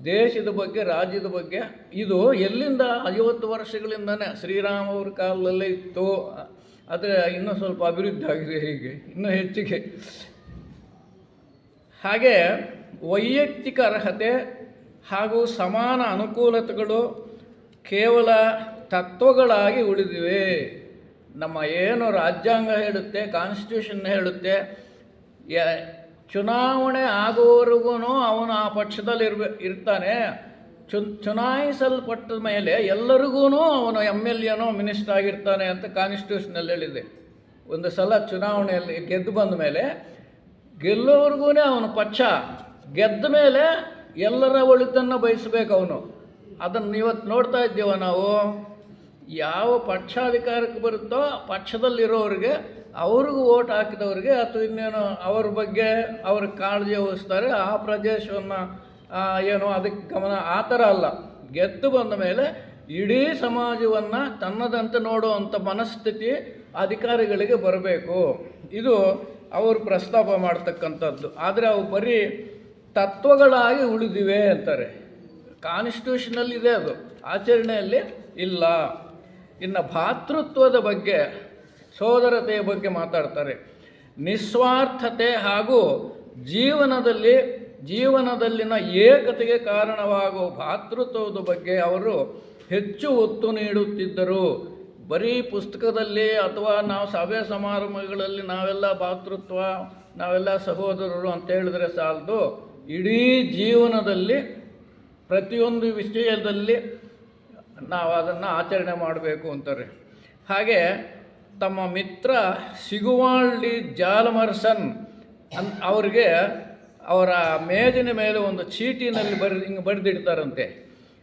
ದೇಶದ ಬಗ್ಗೆ ರಾಜ್ಯದ ಬಗ್ಗೆ ಇದು ಎಲ್ಲಿಂದ 50 ವರ್ಷಗಳಿಂದನೇ ಶ್ರೀರಾಮ ಅವ್ರ ಕಾಲದಲ್ಲೇ ಇತ್ತು. ಆದರೆ ಇನ್ನೂ ಸ್ವಲ್ಪ ಅಭಿವೃದ್ಧಿ ಆಗಿದೆ, ಹೀಗೆ ಇನ್ನೂ ಹೆಚ್ಚಿಗೆ. ಹಾಗೆ ವೈಯಕ್ತಿಕ ಅರ್ಹತೆ ಹಾಗೂ ಸಮಾನ ಅನುಕೂಲತೆಗಳು ಕೇವಲ ತತ್ವಗಳಾಗಿ ಉಳಿದಿವೆ. ನಮ್ಮ ಏನು ರಾಜ್ಯಾಂಗ ಹೇಳುತ್ತೆ, ಕಾನ್ಸ್ಟಿಟ್ಯೂಷನ್ ಹೇಳುತ್ತೆ, ಚುನಾವಣೆ ಆಗೋವರೆಗೂ ಅವನು ಆ ಪಕ್ಷದಲ್ಲಿ ಇರ್ತಾನೆ. ಚುನಾಯಿಸಲ್ಪಟ್ಟ ಮೇಲೆ ಎಲ್ಲರಿಗೂ ಅವನು MLAನೋ ಮಿನಿಸ್ಟರ್ ಆಗಿರ್ತಾನೆ ಅಂತ ಕಾನ್ಸ್ಟಿಟ್ಯೂಷನಲ್ಲಿ ಹೇಳಿದೆ. ಒಂದು ಸಲ ಚುನಾವಣೆಯಲ್ಲಿ ಗೆದ್ದು ಬಂದ ಮೇಲೆ ಗೆಲ್ಲೋವರೆಗೂ ಅವನು ಪಕ್ಷ, ಗೆದ್ದ ಮೇಲೆ ಎಲ್ಲರ ಒಳಿತನ್ನು ಬಯಸಬೇಕು ಅವನು. ಅದನ್ನು ಇವತ್ತು ನೋಡ್ತಾ ಇದ್ದೀವ ನಾವು. ಯಾವ ಪಕ್ಷಾಧಿಕಾರಕ್ಕೆ ಬರುತ್ತೋ ಪಕ್ಷದಲ್ಲಿರೋರಿಗೆ, ಅವ್ರಿಗೂ ಓಟ್ ಹಾಕಿದವ್ರಿಗೆ ಅಥವಾ ಇನ್ನೇನು ಅವ್ರ ಬಗ್ಗೆ ಅವ್ರ ಕಾಳಜಿ ವಹಿಸ್ತಾರೆ. ಆ ಪ್ರದೇಶವನ್ನು ಏನು ಅದಕ್ಕೆ ಗಮನ, ಆ ಥರ ಅಲ್ಲ. ಗೆದ್ದು ಬಂದ ಮೇಲೆ ಇಡೀ ಸಮಾಜವನ್ನು ತನ್ನದಂತೆ ನೋಡುವಂಥ ಮನಸ್ಥಿತಿ ಅಧಿಕಾರಿಗಳಿಗೆ ಬರಬೇಕು. ಇದು ಅವರು ಪ್ರಸ್ತಾಪ ಮಾಡ್ತಕ್ಕಂಥದ್ದು. ಆದರೆ ಅವು ಬರೀ ತತ್ವಗಳಾಗಿ ಉಳಿದಿವೆ ಅಂತಾರೆ. ಕಾನ್ಸ್ಟಿಟ್ಯೂಷನಲ್ಲಿದೆ, ಅದು ಆಚರಣೆಯಲ್ಲಿ ಇಲ್ಲ. ಇನ್ನು ಭಾತೃತ್ವದ ಬಗ್ಗೆ, ಸೋದರತೆಯ ಬಗ್ಗೆ ಮಾತಾಡ್ತಾರೆ. ನಿಸ್ವಾರ್ಥತೆ ಹಾಗೂ ಜೀವನದಲ್ಲಿನ ಏಕತೆಗೆ ಕಾರಣವಾಗುವ ಭಾತೃತ್ವದ ಬಗ್ಗೆ ಅವರು ಹೆಚ್ಚು ಒತ್ತು ನೀಡುತ್ತಿದ್ದರು. ಬರೀ ಪುಸ್ತಕದಲ್ಲಿ ಅಥವಾ ನಾವು ಸಭೆ ಸಮಾರಂಭಗಳಲ್ಲಿ ನಾವೆಲ್ಲ ಭಾತೃತ್ವ, ನಾವೆಲ್ಲ ಸಹೋದರರು ಅಂತ ಹೇಳಿದ್ರೆ ಸಾಲದು. ಇಡೀ ಜೀವನದಲ್ಲಿ ಪ್ರತಿಯೊಂದು ವಿಷಯದಲ್ಲಿ ನಾವು ಅದನ್ನು ಆಚರಣೆ ಮಾಡಬೇಕು ಅಂತಾರೆ. ಹಾಗೆ ತಮ್ಮ ಮಿತ್ರ ಸಿಗುವಾಲ್ಡಿ ಜಾಲಮರ್ಸನ್ ಅವರಿಗೆ ಅವರ ಮೇಜಿನ ಮೇಲೆ ಒಂದು ಚೀಟಿನಲ್ಲಿ ಹಿಂಗೆ ಬರೆದಿಡ್ತಾರಂತೆ.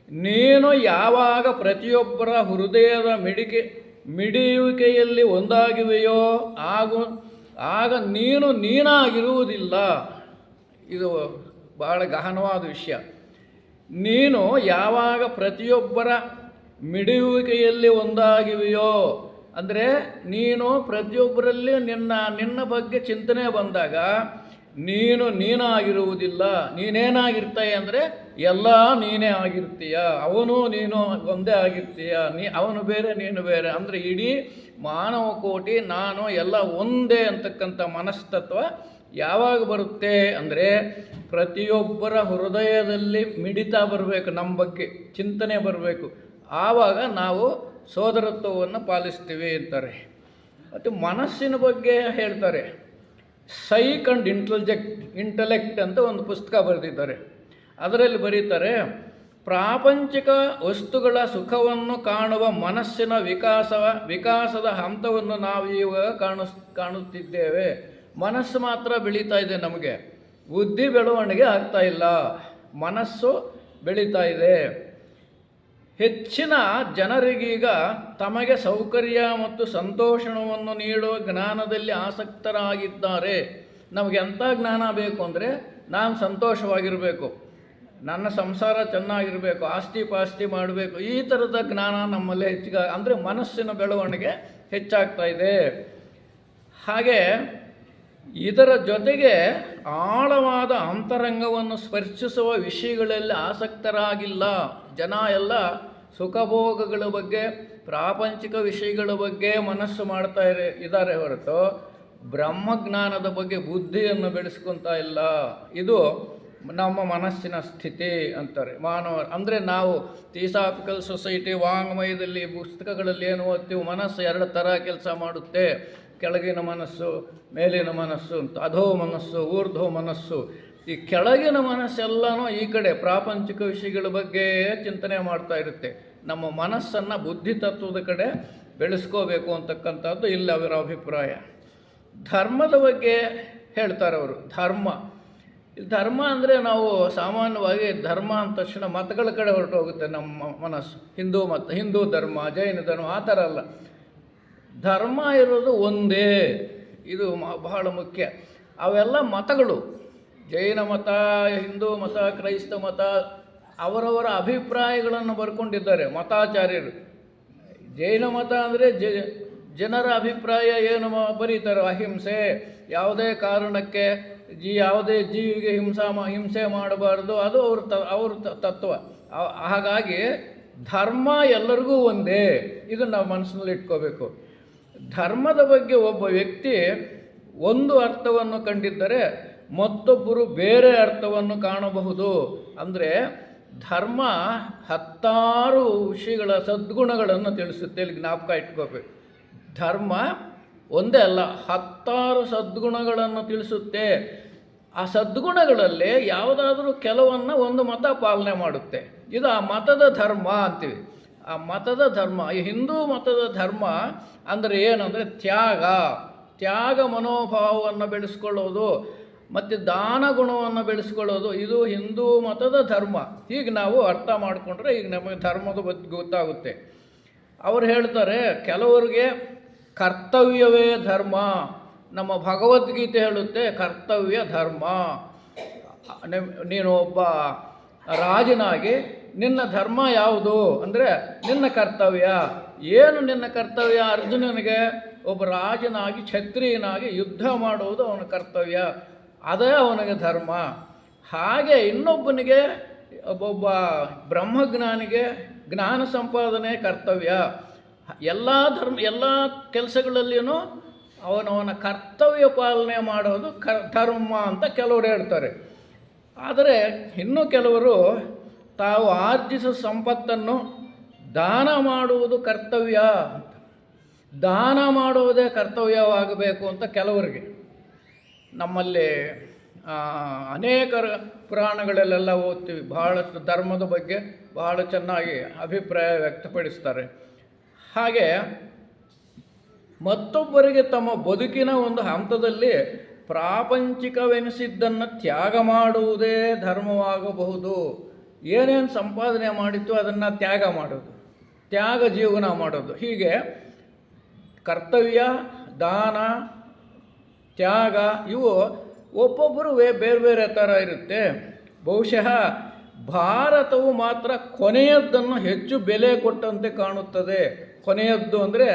ನೀನು ಯಾವಾಗ ಪ್ರತಿಯೊಬ್ಬರ ಹೃದಯದ ಮಿಡಿಯುವಿಕೆಯಲ್ಲಿ ಒಂದಾಗಿವೆಯೋ ಆಗ ನೀನಾಗಿರುವುದಿಲ್ಲ. ಇದು ಬಹಳ ಗಹನವಾದ ವಿಷಯ. ನೀನು ಯಾವಾಗ ಪ್ರತಿಯೊಬ್ಬರ ಮಿಡಿಯುವಿಕೆಯಲ್ಲಿ ಒಂದಾಗಿವೆಯೋ ಅಂದರೆ ನೀನು ಪ್ರತಿಯೊಬ್ಬರಲ್ಲಿ ನಿನ್ನ ಬಗ್ಗೆ ಚಿಂತನೆ ಬಂದಾಗ ನೀನಾಗಿರುವುದಿಲ್ಲ. ನೀನೇನಾಗಿರ್ತೀಯ ಅಂದರೆ ಎಲ್ಲ ನೀನೇ ಆಗಿರ್ತೀಯ, ಅವನು ನೀನು ಒಂದೇ ಆಗಿರ್ತೀಯ. ಅವನು ಬೇರೆ ನೀನು ಬೇರೆ ಅಂದರೆ ಇಡೀ ಮಾನವ ಕೋಟಿ ನಾನು ಎಲ್ಲ ಒಂದೇ ಅಂತಕ್ಕಂಥ ಮನಸ್ತತ್ವ ಯಾವಾಗ ಬರುತ್ತೆ ಅಂದರೆ ಪ್ರತಿಯೊಬ್ಬರ ಹೃದಯದಲ್ಲಿ ಮಿಡಿತ ಬರಬೇಕು, ನಮ್ಮ ಬಗ್ಗೆ ಚಿಂತನೆ ಬರಬೇಕು. ಆವಾಗ ನಾವು ಸೋದರತ್ವವನ್ನು ಪಾಲಿಸ್ತೀವಿ ಅಂತಾರೆ. ಮತ್ತು ಮನಸ್ಸಿನ ಬಗ್ಗೆ ಹೇಳ್ತಾರೆ. ಸೈಕ್ ಅಂಡ್ ಇಂಟಲೆಕ್ಟ್ ಅಂತ ಒಂದು ಪುಸ್ತಕ ಬರೆದಿದ್ದಾರೆ. ಅದರಲ್ಲಿ ಬರೀತಾರೆ, ಪ್ರಾಪಂಚಿಕ ವಸ್ತುಗಳ ಸುಖವನ್ನು ಕಾಣುವ ಮನಸ್ಸಿನ ವಿಕಾಸದ ಹಂತವನ್ನು ನಾವು ಇವಾಗ ಕಾಣುತ್ತಿದ್ದೇವೆ. ಮನಸ್ಸು ಮಾತ್ರ ಬೆಳೀತಾ ಇದೆ, ನಮಗೆ ಬುದ್ಧಿ ಬೆಳವಣಿಗೆ ಆಗ್ತಾ ಇಲ್ಲ, ಮನಸ್ಸು ಬೆಳೀತಾ ಇದೆ. ಹೆಚ್ಚಿನ ಜನರಿಗೀಗ ತಮಗೆ ಸೌಕರ್ಯ ಮತ್ತು ಸಂತೋಷವನ್ನು ನೀಡುವ ಜ್ಞಾನದಲ್ಲಿ ಆಸಕ್ತರಾಗಿದ್ದಾರೆ. ನಮಗೆ ಎಂಥ ಜ್ಞಾನ ಬೇಕು ಅಂದರೆ, ನಾನು ಸಂತೋಷವಾಗಿರಬೇಕು, ನನ್ನ ಸಂಸಾರ ಚೆನ್ನಾಗಿರಬೇಕು, ಆಸ್ತಿ ಪಾಸ್ತಿ ಮಾಡಬೇಕು, ಈ ಥರದ ಜ್ಞಾನ ನಮ್ಮಲ್ಲಿ ಹೆಚ್ಚಿಗೆ, ಅಂದರೆ ಮನಸ್ಸಿನ ಬೆಳವಣಿಗೆ ಹೆಚ್ಚಾಗ್ತಾ ಇದೆ. ಹಾಗೆ ಇದರ ಜೊತೆಗೆ ಆಳವಾದ ಅಂತರಂಗವನ್ನು ಸ್ಪರ್ಶಿಸುವ ವಿಷಯಗಳಲ್ಲಿ ಆಸಕ್ತರಾಗಿಲ್ಲ. ಜನ ಎಲ್ಲ ಸುಖಭೋಗಗಳ ಬಗ್ಗೆ, ಪ್ರಾಪಂಚಿಕ ವಿಷಯಗಳ ಬಗ್ಗೆ ಮನಸ್ಸು ಮಾಡ್ತಾ ಇದ್ದಾರೆ ಹೊರತು ಬ್ರಹ್ಮಜ್ಞಾನದ ಬಗ್ಗೆ ಬುದ್ಧಿಯನ್ನು ಬೆಳೆಸ್ಕೊತಾ ಇಲ್ಲ. ಇದು ನಮ್ಮ ಮನಸ್ಸಿನ ಸ್ಥಿತಿ ಅಂತಾರೆ ಮಾನವ. ಅಂದರೆ ನಾವು ಥಿಯಾಸಾಫಿಕಲ್ ಸೊಸೈಟಿ ವಾಂಗ್ಮಯದಲ್ಲಿ ಪುಸ್ತಕಗಳಲ್ಲಿ ಏನು ಓದ್ತೀವಿ, ಮನಸ್ಸು ಎರಡು ಥರ ಕೆಲಸ ಮಾಡುತ್ತೆ, ಕೆಳಗಿನ ಮನಸ್ಸು, ಮೇಲಿನ ಮನಸ್ಸು ಅಂತ, ಅಧೋ ಮನಸ್ಸು, ಊರ್ಧ್ವ ಮನಸ್ಸು. ಈ ಕೆಳಗಿನ ಮನಸ್ಸೆಲ್ಲನೂ ಈ ಕಡೆ ಪ್ರಾಪಂಚಿಕ ವಿಷಯಗಳ ಬಗ್ಗೆ ಚಿಂತನೆ ಮಾಡ್ತಾ ಇರುತ್ತೆ. ನಮ್ಮ ಮನಸ್ಸನ್ನು ಬುದ್ಧಿ ತತ್ವದ ಕಡೆ ಬೆಳೆಸ್ಕೋಬೇಕು ಅಂತಕ್ಕಂಥದ್ದು ಇಲ್ಲಿ ಅವರ ಅಭಿಪ್ರಾಯ. ಧರ್ಮದ ಬಗ್ಗೆ ಹೇಳ್ತಾರೆ ಅವರು. ಧರ್ಮ ಅಂದರೆ ನಾವು ಸಾಮಾನ್ಯವಾಗಿ ಧರ್ಮ ಅಂದ ತಕ್ಷಣ ಮತಗಳ ಕಡೆ ಹೊರಟೋಗುತ್ತೆ ನಮ್ಮ ಮನಸ್ಸು. ಹಿಂದೂ ಧರ್ಮ, ಜೈನ ಧರ್ಮ ಆ ಥರ ಅಲ್ಲ. ಧರ್ಮ ಇರೋದು ಒಂದೇ, ಇದು ಬಹಳ ಮುಖ್ಯ. ಅವೆಲ್ಲ ಮತಗಳು, ಜೈನ ಮತ, ಹಿಂದೂ ಮತ, ಕ್ರೈಸ್ತ ಮತ, ಅವರವರ ಅಭಿಪ್ರಾಯಗಳನ್ನು ಬರ್ಕೊಂಡಿದ್ದಾರೆ ಮತಾಚಾರ್ಯರು. ಜೈನ ಮತ ಅಂದರೆ ಜನರ ಅಭಿಪ್ರಾಯ ಏನು ಬರೀತಾರೆ, ಅಹಿಂಸೆ, ಯಾವುದೇ ಕಾರಣಕ್ಕೆ ಯಾವುದೇ ಜೀವಿಗೆ ಹಿಂಸೆ ಮಾಡಬಾರ್ದು, ಅದು ಅವ್ರ ತತ್ವ. ಹಾಗಾಗಿ ಧರ್ಮ ಎಲ್ಲರಿಗೂ ಒಂದೇ, ಇದು ನಾವು ಮನಸ್ಸಿನಲ್ಲಿ ಇಟ್ಕೋಬೇಕು. ಧರ್ಮದ ಬಗ್ಗೆ ಒಬ್ಬ ವ್ಯಕ್ತಿ ಒಂದು ಅರ್ಥವನ್ನು ಕಂಡಿದ್ದರೆ ಮತ್ತೊಬ್ಬರು ಬೇರೆ ಅರ್ಥವನ್ನು ಕಾಣಬಹುದು. ಅಂದರೆ ಧರ್ಮ 10 ವಿಷಯಗಳ ಸದ್ಗುಣಗಳನ್ನು ತಿಳಿಸುತ್ತೆ. ಇಲ್ಲಿ ಜ್ಞಾಪಕ ಇಟ್ಕೋಬೇಕು. ಧರ್ಮ ಒಂದೇ ಅಲ್ಲ, 10 ಸದ್ಗುಣಗಳನ್ನು ತಿಳಿಸುತ್ತೆ. ಆ ಸದ್ಗುಣಗಳಲ್ಲಿ ಯಾವುದಾದ್ರೂ ಕೆಲವನ್ನು ಒಂದು ಮತ ಪಾಲನೆ ಮಾಡುತ್ತೆ. ಇದು ಆ ಮತದ ಧರ್ಮ ಅಂತೀವಿ. ಆ ಮತದ ಧರ್ಮ, ಈ ಹಿಂದೂ ಮತದ ಧರ್ಮ ಅಂದರೆ ಏನಂದರೆ ತ್ಯಾಗ ಮನೋಭಾವವನ್ನು ಬೆಳೆಸ್ಕೊಳ್ಳೋದು ಮತ್ತು ದಾನ ಗುಣವನ್ನು ಬೆಳೆಸ್ಕೊಳ್ಳೋದು, ಇದು ಹಿಂದೂ ಮತದ ಧರ್ಮ. ಹೀಗೆ ನಾವು ಅರ್ಥ ಮಾಡಿಕೊಂಡ್ರೆ ಈಗ ನಮಗೆ ಧರ್ಮದ ಬಗ್ಗೆ ಗೊತ್ತಾಗುತ್ತೆ. ಅವರು ಹೇಳ್ತಾರೆ, ಕೆಲವರಿಗೆ ಕರ್ತವ್ಯವೇ ಧರ್ಮ. ನಮ್ಮ ಭಗವದ್ಗೀತೆ ಹೇಳುತ್ತೆ ಕರ್ತವ್ಯ ಧರ್ಮ. ನೀನು ಒಬ್ಬ ರಾಜನಾಗಿ ನಿನ್ನ ಧರ್ಮ ಯಾವುದು ಅಂದರೆ ನಿನ್ನ ಕರ್ತವ್ಯ ಏನು? ನಿನ್ನ ಕರ್ತವ್ಯ ಅರ್ಜುನನಿಗೆ ಒಬ್ಬ ರಾಜನಾಗಿ ಕ್ಷತ್ರಿಯನಾಗಿ ಯುದ್ಧ ಮಾಡುವುದು ಅವನ ಕರ್ತವ್ಯ, ಅದೇ ಅವನಿಗೆ ಧರ್ಮ. ಹಾಗೆ ಇನ್ನೊಬ್ಬನಿಗೆ, ಒಬ್ಬ ಬ್ರಹ್ಮಜ್ಞಾನಿಗೆ ಜ್ಞಾನ ಸಂಪಾದನೆ ಕರ್ತವ್ಯ. ಎಲ್ಲ ಕೆಲಸಗಳಲ್ಲಿಯೂ ಅವನವನ ಕರ್ತವ್ಯ ಪಾಲನೆ ಮಾಡೋದು ಧರ್ಮ ಅಂತ ಕೆಲವರು ಹೇಳ್ತಾರೆ. ಆದರೆ ಇನ್ನು ಕೆಲವರು ತಾವು ಆರ್ಜಿಸುವ ಸಂಪತ್ತನ್ನು ದಾನ ಮಾಡುವುದು ಕರ್ತವ್ಯ, ದಾನ ಮಾಡುವುದೇ ಕರ್ತವ್ಯವಾಗಬೇಕು ಅಂತ ಕೆಲವರಿಗೆ. ನಮ್ಮಲ್ಲಿ ಅನೇಕ ಪುರಾಣಗಳಲ್ಲೆಲ್ಲ ಓದ್ತೀವಿ, ಬಹಳಷ್ಟು ಧರ್ಮದ ಬಗ್ಗೆ ಬಹಳ ಚೆನ್ನಾಗಿ ಅಭಿಪ್ರಾಯ ವ್ಯಕ್ತಪಡಿಸ್ತಾರೆ. ಹಾಗೆ ಮತ್ತೊಬ್ಬರಿಗೆ ತಮ್ಮ ಬದುಕಿನ ಒಂದು ಹಂತದಲ್ಲಿ ಪ್ರಾಪಂಚಿಕವೆನಿಸಿದ್ದನ್ನು ತ್ಯಾಗ ಮಾಡುವುದೇ ಧರ್ಮವಾಗಬಹುದು. ಏನೇನು ಸಂಪಾದನೆ ಮಾಡಿತ್ತು ಅದನ್ನು ತ್ಯಾಗ ಮಾಡೋದು, ತ್ಯಾಗ ಜೀವನ ಮಾಡೋದು. ಹೀಗೆ ಕರ್ತವ್ಯ, ದಾನ, ತ್ಯಾಗ ಇವು ಒಬ್ಬೊಬ್ಬರು ಬೇರೆ ಬೇರೆ ಥರ ಇರುತ್ತೆ. ಬಹುಶಃ ಭಾರತವು ಮಾತ್ರ ಕೊನೆಯದ್ದನ್ನು ಹೆಚ್ಚು ಬೆಲೆ ಕೊಟ್ಟಂತೆ ಕಾಣುತ್ತದೆ. ಕೊನೆಯದ್ದು ಅಂದರೆ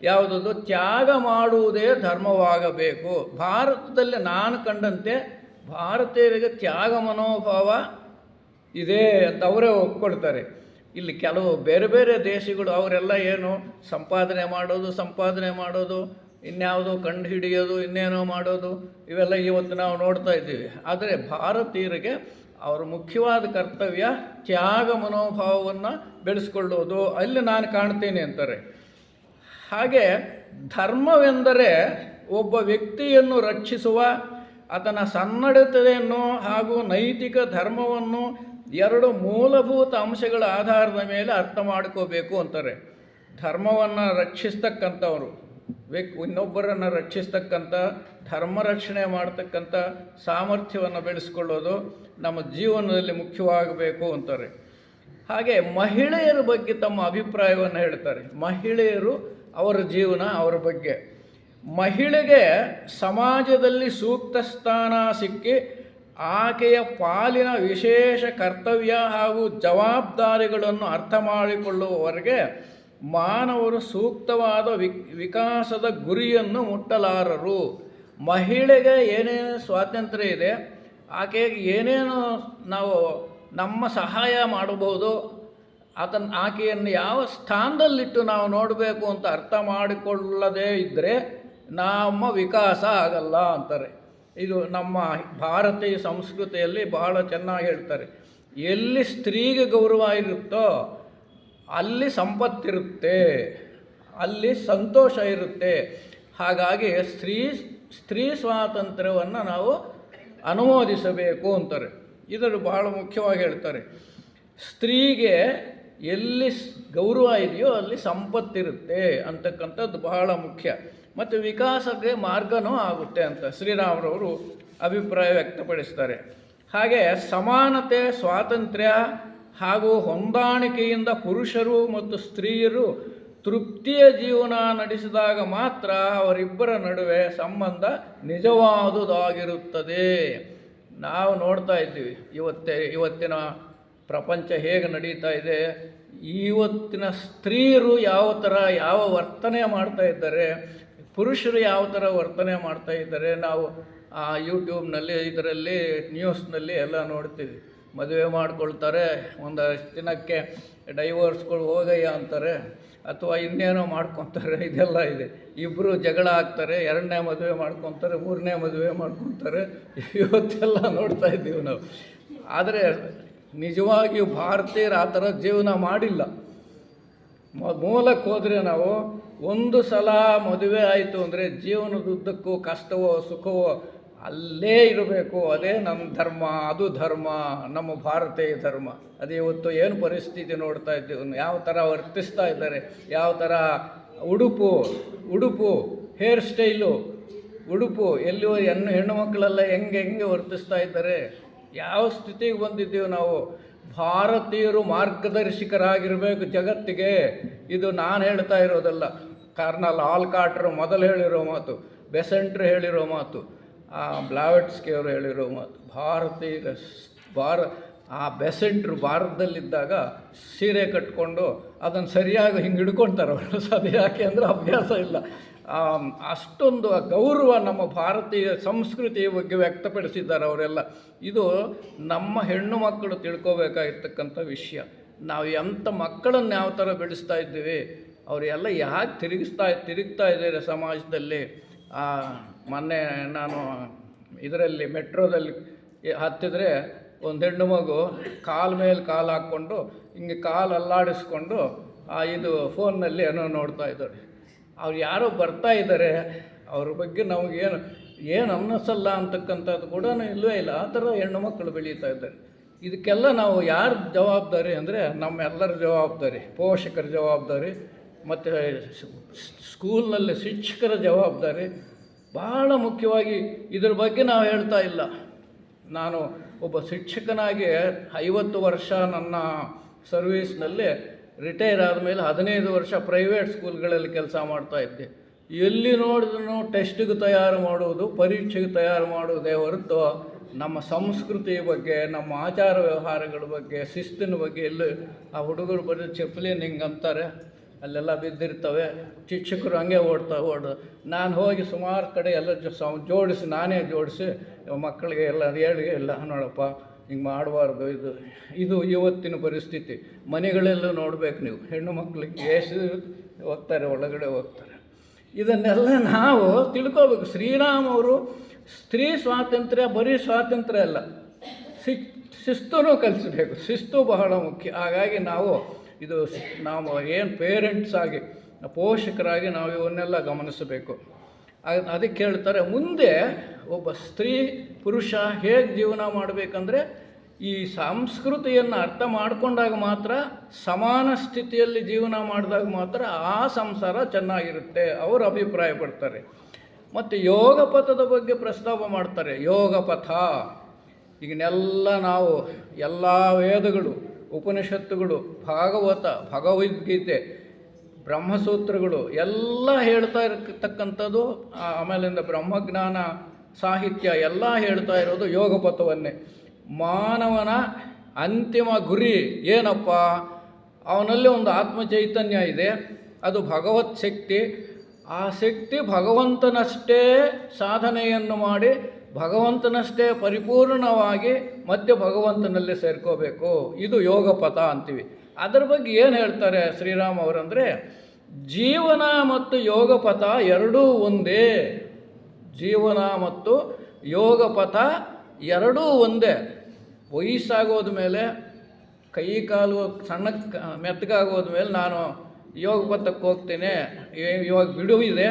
ಯಾವುದದು? ತ್ಯಾಗ ಮಾಡುವುದೇ ಧರ್ಮವಾಗಬೇಕು. ಭಾರತದಲ್ಲಿ ನಾನು ಕಂಡಂತೆ ಭಾರತೀಯರಿಗೆ ತ್ಯಾಗ ಮನೋಭಾವ ಇದೆ ಅಂತ ಅವರೇ ಒಪ್ಕೊಳ್ತಾರೆ. ಇಲ್ಲಿ ಕೆಲವು ಬೇರೆ ಬೇರೆ ದೇಶಗಳು ಅವರೆಲ್ಲ ಏನು ಸಂಪಾದನೆ ಮಾಡೋದು, ಇನ್ಯಾವುದೋ ಕಂಡು ಹಿಡಿಯೋದು, ಇನ್ನೇನೋ ಮಾಡೋದು, ಇವೆಲ್ಲ ಇವತ್ತು ನಾವು ನೋಡ್ತಾ ಇದ್ದೀವಿ. ಆದರೆ ಭಾರತೀಯರಿಗೆ ಅವರ ಮುಖ್ಯವಾದ ಕರ್ತವ್ಯ ತ್ಯಾಗ ಮನೋಭಾವವನ್ನು ಬೆಳೆಸ್ಕೊಳ್ಳೋದು ಅಲ್ಲಿ ನಾನು ಕಾಣ್ತೇನೆ ಅಂತಾರೆ. ಹಾಗೆ ಧರ್ಮವೆಂದರೆ ಒಬ್ಬ ವ್ಯಕ್ತಿಯನ್ನು ರಕ್ಷಿಸುವ ಆತನ ಸನ್ನಡತೆಯನ್ನು ಹಾಗೂ ನೈತಿಕ ಧರ್ಮವನ್ನು ಎರಡು ಮೂಲಭೂತ ಅಂಶಗಳ ಆಧಾರದ ಮೇಲೆ ಅರ್ಥ ಮಾಡ್ಕೋಬೇಕು ಅಂತಾರೆ. ಧರ್ಮವನ್ನು ರಕ್ಷಿಸ್ತಕ್ಕಂಥವ್ರು, ಇನ್ನೊಬ್ಬರನ್ನು ರಕ್ಷಿಸ್ತಕ್ಕಂಥ, ಧರ್ಮ ರಕ್ಷಣೆ ಮಾಡ್ತಕ್ಕಂಥ ಸಾಮರ್ಥ್ಯವನ್ನು ಬೆಳೆಸ್ಕೊಳ್ಳೋದು ನಮ್ಮ ಜೀವನದಲ್ಲಿ ಮುಖ್ಯವಾಗಬೇಕು ಅಂತಾರೆ. ಹಾಗೆ ಮಹಿಳೆಯರ ಬಗ್ಗೆ ತಮ್ಮ ಅಭಿಪ್ರಾಯವನ್ನು ಹೇಳ್ತಾರೆ. ಮಹಿಳೆಯರು ಅವರ ಜೀವನ, ಅವರ ಬಗ್ಗೆ. ಮಹಿಳೆಗೆ ಸಮಾಜದಲ್ಲಿ ಸೂಕ್ತ ಸ್ಥಾನ ಸಿಕ್ಕಿ ಆಕೆಯ ಪಾಲಿನ ವಿಶೇಷ ಕರ್ತವ್ಯ ಹಾಗೂ ಜವಾಬ್ದಾರಿಗಳನ್ನು ಅರ್ಥ ಮಾಡಿಕೊಳ್ಳುವವರೆಗೆ ಮಾನವರು ಸೂಕ್ತವಾದ ವಿಕಾಸದ ಗುರಿಯನ್ನು ಮುಟ್ಟಲಾರರು. ಮಹಿಳೆಗೆ ಏನೇನು ಸ್ವಾತಂತ್ರ್ಯ ಇದೆ, ಆಕೆಗೆ ಏನೇನು ನಾವು ನಮ್ಮ ಸಹಾಯ ಮಾಡಬಹುದು, ಆಕೆಯನ್ನು ಯಾವ ಸ್ಥಾನದಲ್ಲಿಟ್ಟು ನಾವು ನೋಡಬೇಕು ಅಂತ ಅರ್ಥ ಮಾಡಿಕೊಳ್ಳದೇ ಇದ್ದರೆ ನಮ್ಮ ವಿಕಾಸ ಆಗಲ್ಲ ಅಂತಾರೆ. ಇದು ನಮ್ಮ ಭಾರತೀಯ ಸಂಸ್ಕೃತಿಯಲ್ಲಿ ಬಹಳ ಚೆನ್ನಾಗಿ ಹೇಳ್ತಾರೆ. ಎಲ್ಲಿ ಸ್ತ್ರೀಗೆ ಗೌರವ ಇರುತ್ತೋ ಅಲ್ಲಿ ಸಂಪತ್ತಿರುತ್ತೆ, ಅಲ್ಲಿ ಸಂತೋಷ ಇರುತ್ತೆ. ಹಾಗಾಗಿ ಸ್ತ್ರೀ ಸ್ವಾತಂತ್ರ್ಯವನ್ನು ನಾವು ಅನುಮೋದಿಸಬೇಕು ಅಂತಾರೆ. ಇದನ್ನು ಬಹಳ ಮುಖ್ಯವಾಗಿ ಹೇಳ್ತಾರೆ. ಸ್ತ್ರೀಗೆ ಎಲ್ಲಿ ಗೌರವ ಇದೆಯೋ ಅಲ್ಲಿ ಸಂಪತ್ತಿರುತ್ತೆ ಅಂತಕ್ಕಂಥದ್ದು ಬಹಳ ಮುಖ್ಯ. ಮತ್ತು ವಿಕಾಸಕ್ಕೆ ಮಾರ್ಗನೂ ಆಗುತ್ತೆ ಅಂತ ಶ್ರೀರಾಮರವರು ಅಭಿಪ್ರಾಯ ವ್ಯಕ್ತಪಡಿಸ್ತಾರೆ. ಹಾಗೆ ಸಮಾನತೆ, ಸ್ವಾತಂತ್ರ್ಯ ಹಾಗೂ ಹೊಂದಾಣಿಕೆಯಿಂದ ಪುರುಷರು ಮತ್ತು ಸ್ತ್ರೀಯರು ತೃಪ್ತಿಯ ಜೀವನ ನಡೆಸಿದಾಗ ಮಾತ್ರ ಅವರಿಬ್ಬರ ನಡುವೆ ಸಂಬಂಧ ನಿಜವಾದುದಾಗಿರುತ್ತದೆ. ನಾವು ನೋಡ್ತಾ ಇದ್ದೀವಿ ಇವತ್ತಿನ ಪ್ರಪಂಚ ಹೇಗೆ ನಡೀತಾ ಇದೆ, ಇವತ್ತಿನ ಸ್ತ್ರೀಯರು ಯಾವ ವರ್ತನೆ ಮಾಡ್ತಾ ಇದ್ದಾರೆ, ಪುರುಷರು ಯಾವ ಥರ ವರ್ತನೆ ಮಾಡ್ತಾ ಇದ್ದಾರೆ. ನಾವು ಯೂಟ್ಯೂಬ್ನಲ್ಲಿ ಇದರಲ್ಲಿ ನ್ಯೂಸ್ನಲ್ಲಿ ಎಲ್ಲ ನೋಡ್ತೀವಿ. ಮದುವೆ ಮಾಡ್ಕೊಳ್ತಾರೆ, ಒಂದಷ್ಟು ದಿನಕ್ಕೆ ಡೈವೋರ್ಸ್ಗಳು ಹೋಗಯ್ಯ ಅಂತಾರೆ, ಅಥವಾ ಇನ್ನೇನೋ ಮಾಡ್ಕೊತಾರೆ. ಇದೆಲ್ಲ ಇದೆ. ಇಬ್ಬರು ಜಗಳ ಆಗ್ತಾರೆ, ಎರಡನೇ ಮದುವೆ ಮಾಡ್ಕೊತಾರೆ, ಮೂರನೇ ಮದುವೆ ಮಾಡ್ಕೊತಾರೆ. ಇವತ್ತೆಲ್ಲ ನೋಡ್ತಾ ಇದ್ದೀವಿ ನಾವು. ಆದರೆ ನಿಜವಾಗಿಯೂ ಭಾರತೀಯರು ಆ ಥರ ಜೀವನ ಮಾಡಿಲ್ಲ. ಮೂಲಕ್ಕೆ ಹೋದರೆ ನಾವು ಒಂದು ಸಲ ಮದುವೆ ಆಯಿತು ಅಂದರೆ ಜೀವನದುದ್ದಕ್ಕೂ ಕಷ್ಟವೋ ಸುಖವೋ ಅಲ್ಲೇ ಇರಬೇಕು. ಅದೇ ನಮ್ಮ ಧರ್ಮ, ಅದು ಧರ್ಮ, ನಮ್ಮ ಭಾರತೀಯ ಧರ್ಮ. ಅದೇ ಇವತ್ತು ಏನು ಪರಿಸ್ಥಿತಿ ನೋಡ್ತಾ ಇದ್ದೀವಿ, ಯಾವ ಥರ ವರ್ತಿಸ್ತಾ ಇದ್ದಾರೆ, ಯಾವ ಥರ ಉಡುಪು ಹೇರ್ ಸ್ಟೈಲು, ಉಡುಪು ಎಲ್ಲಿಯೋ ಹೆಣ್ಣು ಮಕ್ಕಳೆಲ್ಲ ಹೆಂಗೆ ವರ್ತಿಸ್ತಾ ಇದ್ದಾರೆ. ಯಾವ ಸ್ಥಿತಿಗೆ ಬಂದಿದ್ದೀವಿ ನಾವು. ಭಾರತೀಯರು ಮಾರ್ಗದರ್ಶಕರಾಗಿರಬೇಕು ಜಗತ್ತಿಗೆ. ಇದು ನಾನು ಹೇಳ್ತಾ ಇರೋದಲ್ಲ, ಕರ್ನಲ್ ಆಲ್ಕಾಟ್ರು ಮೊದಲು ಹೇಳಿರೋ ಮಾತು, ಬೆಸೆಂಟ್ರು ಹೇಳಿರೋ ಮಾತು, ಬ್ಲಾವೆಟ್ಸ್ಕಿ ಅವರು ಹೇಳಿರೋ ಮಾತು. ಆ ಬೆಸೆಂಟ್ರು ಭಾರತದಲ್ಲಿದ್ದಾಗ ಸೀರೆ ಕಟ್ಕೊಂಡು ಅದನ್ನು ಸರಿಯಾಗಿ ಹಿಂಗೆ ಹಿಡ್ಕೊಳ್ತಾರೆ ಅವರು. ಅದು ಯಾಕೆ ಅಂದರೆ ಅಭ್ಯಾಸ ಇಲ್ಲ. ಅಷ್ಟೊಂದು ಗೌರವ ನಮ್ಮ ಭಾರತೀಯ ಸಂಸ್ಕೃತಿಯ ಬಗ್ಗೆ ವ್ಯಕ್ತಪಡಿಸಿದ್ದಾರೆ ಅವರೆಲ್ಲ. ಇದು ನಮ್ಮ ಹೆಣ್ಣು ಮಕ್ಕಳು ತಿಳ್ಕೋಬೇಕಾಗಿರ್ತಕ್ಕಂಥ ವಿಷಯ. ನಾವು ಎಂಥ ಮಕ್ಕಳನ್ನು ಯಾವ ಥರ ಬೆಳೆಸ್ತಾ ಇದ್ದೀವಿ, ಅವರೆಲ್ಲ ಯಾಕೆ ತಿರುಗ್ತಾ ಇದ್ದಾರೆ ಸಮಾಜದಲ್ಲಿ. ಮೊನ್ನೆ ನಾನು ಇದರಲ್ಲಿ ಮೆಟ್ರೋದಲ್ಲಿ ಹತ್ತಿದ್ರೆ ಒಂದು ಹೆಣ್ಣು ಮಗು ಕಾಲು ಮೇಲೆ ಕಾಲು ಹಾಕ್ಕೊಂಡು ಹಿಂಗೆ ಕಾಲು ಅಲ್ಲಾಡಿಸ್ಕೊಂಡು ಇದು ಫೋನ್ನಲ್ಲಿ ಏನೋ ನೋಡ್ತಾ ಇದ್ದಾರೆ. ಅವ್ರು ಯಾರೋ ಬರ್ತಾ ಇದ್ದಾರೆ, ಅವ್ರ ಬಗ್ಗೆ ನಮಗೇನು ಅನ್ನಿಸಲ್ಲ ಅಂತಕ್ಕಂಥದ್ದು ಕೂಡ ಇಲ್ಲವೇ ಇಲ್ಲ. ಆ ಥರ ಹೆಣ್ಣು ಮಕ್ಕಳು ಬೆಳೀತಾ ಇದ್ದಾರೆ. ಇದಕ್ಕೆಲ್ಲ ನಾವು ಯಾರು ಜವಾಬ್ದಾರಿ ಅಂದರೆ ನಮ್ಮೆಲ್ಲರ ಜವಾಬ್ದಾರಿ, ಪೋಷಕರ ಜವಾಬ್ದಾರಿ, ಮತ್ತು ಸ್ಕೂಲ್ನಲ್ಲಿ ಶಿಕ್ಷಕರ ಜವಾಬ್ದಾರಿ ಬಹಳ ಮುಖ್ಯವಾಗಿ. ಇದ್ರ ಬಗ್ಗೆ ನಾವು ಹೇಳ್ತಾ ಇಲ್ಲ. ನಾನು ಒಬ್ಬ ಶಿಕ್ಷಕನಾಗಿ 50 ವರ್ಷ ನನ್ನ ಸರ್ವೀಸ್ನಲ್ಲಿ ರಿಟೈರ್ ಆದಮೇಲೆ 15 ವರ್ಷ ಪ್ರೈವೇಟ್ ಸ್ಕೂಲ್ಗಳಲ್ಲಿ ಕೆಲಸ ಮಾಡ್ತಾಯಿದ್ದೆ. ಎಲ್ಲಿ ನೋಡಿದ್ರೂ ಟೆಸ್ಟಿಗೆ ತಯಾರು ಮಾಡುವುದು, ಪರೀಕ್ಷೆಗೆ ತಯಾರು ಮಾಡುವುದೇ ಹೊರತು ನಮ್ಮ ಸಂಸ್ಕೃತಿಯ ಬಗ್ಗೆ, ನಮ್ಮ ಆಚಾರ ವ್ಯವಹಾರಗಳ ಬಗ್ಗೆ, ಶಿಸ್ತಿನ ಬಗ್ಗೆ ಎಲ್ಲೂ ಆ ಹುಡುಗರು ಬರೀ ಚಪ್ಪಲಿನ ಹಿಂಗೆ ಅಂತಾರೆ, ಅಲ್ಲೆಲ್ಲ ಬಿದ್ದಿರ್ತವೆ. ಶಿಕ್ಷಕರು ಹಂಗೆ ಓಡು ನಾನು ಹೋಗಿ ಸುಮಾರು ಕಡೆ ಎಲ್ಲ ನಾನೇ ಜೋಡಿಸಿ ಮಕ್ಕಳಿಗೆ ಎಲ್ಲ ಹೇಳಿ ಎಲ್ಲ ನೋಡಪ್ಪ ಹಿಂಗೆ ಮಾಡಬಾರ್ದು. ಇದು ಇವತ್ತಿನ ಪರಿಸ್ಥಿತಿ. ಮನೆಗಳೆಲ್ಲೂ ನೋಡಬೇಕು ನೀವು, ಹೆಣ್ಣು ಮಕ್ಕಳಿಗೆ ಎಷ್ಟು ಹೋಗ್ತಾರೆ, ಒಳಗಡೆ ಹೋಗ್ತಾರೆ. ಇದನ್ನೆಲ್ಲ ನಾವು ತಿಳ್ಕೋಬೇಕು. ಶ್ರೀರಾಮವರು ಸ್ತ್ರೀ ಸ್ವಾತಂತ್ರ್ಯ ಬರೀ ಸ್ವಾತಂತ್ರ್ಯ ಅಲ್ಲ, ಶಿಸ್ತೂ ಕಲಿಸಬೇಕು. ಶಿಸ್ತು ಬಹಳ ಮುಖ್ಯ. ಹಾಗಾಗಿ ನಾವು ಏನು ಪೇರೆಂಟ್ಸ್ ಆಗಿ, ಪೋಷಕರಾಗಿ ನಾವು ಇವನ್ನೆಲ್ಲ ಗಮನಿಸಬೇಕು. ಅದಕ್ಕೆ ಹೇಳ್ತಾರೆ, ಮುಂದೆ ಒಬ್ಬ ಸ್ತ್ರೀ ಪುರುಷ ಹೇಗೆ ಜೀವನ ಮಾಡಬೇಕಂದ್ರೆ ಈ ಸಂಸ್ಕೃತಿಯನ್ನು ಅರ್ಥ ಮಾಡಿಕೊಂಡಾಗ ಮಾತ್ರ, ಸಮಾನ ಸ್ಥಿತಿಯಲ್ಲಿ ಜೀವನ ಮಾಡಿದಾಗ ಮಾತ್ರ ಆ ಸಂಸಾರ ಚೆನ್ನಾಗಿರುತ್ತೆ ಅವರು ಅಭಿಪ್ರಾಯ ಪಡ್ತಾರೆ. ಮತ್ತು ಯೋಗ ಪಥದ ಬಗ್ಗೆ ಪ್ರಸ್ತಾಪ ಮಾಡ್ತಾರೆ. ಯೋಗ ಪಥ ಈಗಿನೆಲ್ಲ ನಾವು ಎಲ್ಲ ವೇದಗಳು, ಉಪನಿಷತ್ತುಗಳು, ಭಾಗವತ, ಭಗವದ್ಗೀತೆ, ಬ್ರಹ್ಮಸೂತ್ರಗಳು ಎಲ್ಲ ಹೇಳ್ತಾ ಇರತಕ್ಕಂಥದ್ದು, ಆಮೇಲಿಂದ ಬ್ರಹ್ಮಜ್ಞಾನ ಸಾಹಿತ್ಯ ಎಲ್ಲ ಹೇಳ್ತಾ ಇರೋದು ಯೋಗ ಪಥವನ್ನೇ. ಮಾನವನ ಅಂತಿಮ ಗುರಿ ಏನಪ್ಪ? ಅವನಲ್ಲಿ ಒಂದು ಆತ್ಮ ಚೈತನ್ಯ ಇದೆ, ಅದು ಭಗವತ್ ಶಕ್ತಿ. ಆ ಶಕ್ತಿ ಭಗವಂತನಷ್ಟೇ ಸಾಧನೆಯನ್ನು ಮಾಡಿ ಭಗವಂತನಷ್ಟೇ ಪರಿಪೂರ್ಣವಾಗಿ ಮತ್ತೆ ಭಗವಂತನಲ್ಲಿ ಸೇರ್ಕೋಬೇಕು. ಇದು ಯೋಗ ಪಥ ಅಂತೀವಿ. ಅದರ ಬಗ್ಗೆ ಏನು ಹೇಳ್ತಾರೆ ಶ್ರೀರಾಮ್ ಅವರಂದರೆ, ಜೀವನ ಮತ್ತು ಯೋಗ ಪಥ ಎರಡೂ ಒಂದೇ. ಜೀವನ ಮತ್ತು ಯೋಗ ಪಥ ಎರಡೂ ಒಂದೇ. ವಯಸ್ಸಾಗೋದ ಮೇಲೆ, ಕೈ ಕಾಲು ಸಣ್ಣ ಮೆತ್ತಗಾಗೋದ ಮೇಲೆ ನಾನು ಯೋಗ ಪಥಕ್ಕೆ ಹೋಗ್ತೀನಿ, ಇವಾಗ ಬಿಡುವಿದೆ,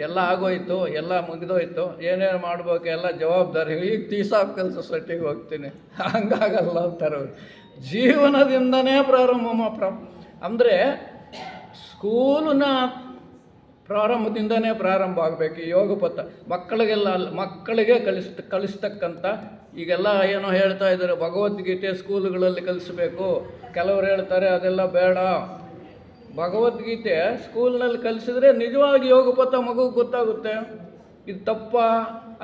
ಎಲ್ಲ ಆಗೋಯ್ತು, ಎಲ್ಲ ಮುಗಿದೋಯ್ತು, ಏನೇನು ಮಾಡಬೇಕು ಎಲ್ಲ ಜವಾಬ್ದಾರಿ, ಈಗ ತೀಸಾಫ್ ಕೆಲಸ ಸೊಸೈಟಿಗೆ ಹೋಗ್ತೀನಿ, ಹಂಗಾಗಲ್ಲ ಅಂತಾರೆ ಅವರು. ಜೀವನದಿಂದನೇ ಅಂದರೆ ಸ್ಕೂಲಿನ ಪ್ರಾರಂಭದಿಂದನೇ ಪ್ರಾರಂಭ ಆಗಬೇಕು ಈ ಯೋಗ ಪಥ. ಮಕ್ಕಳಿಗೆ ಕಲಿಸ್ತಕ್ಕಂಥ, ಈಗೆಲ್ಲ ಏನೋ ಹೇಳ್ತಾ ಇದ್ದಾರೆ ಭಗವದ್ಗೀತೆ ಸ್ಕೂಲುಗಳಲ್ಲಿ ಕಲಿಸ್ಬೇಕು, ಕೆಲವರು ಹೇಳ್ತಾರೆ ಅದೆಲ್ಲ ಬೇಡ. ಭಗವದ್ಗೀತೆ ಸ್ಕೂಲ್ನಲ್ಲಿ ಕಲಿಸಿದ್ರೆ ನಿಜವಾಗಿ ಯೋಗ ಪಥ ಮಗುಗೆ ಗೊತ್ತಾಗುತ್ತೆ. ಇದು ತಪ್ಪ,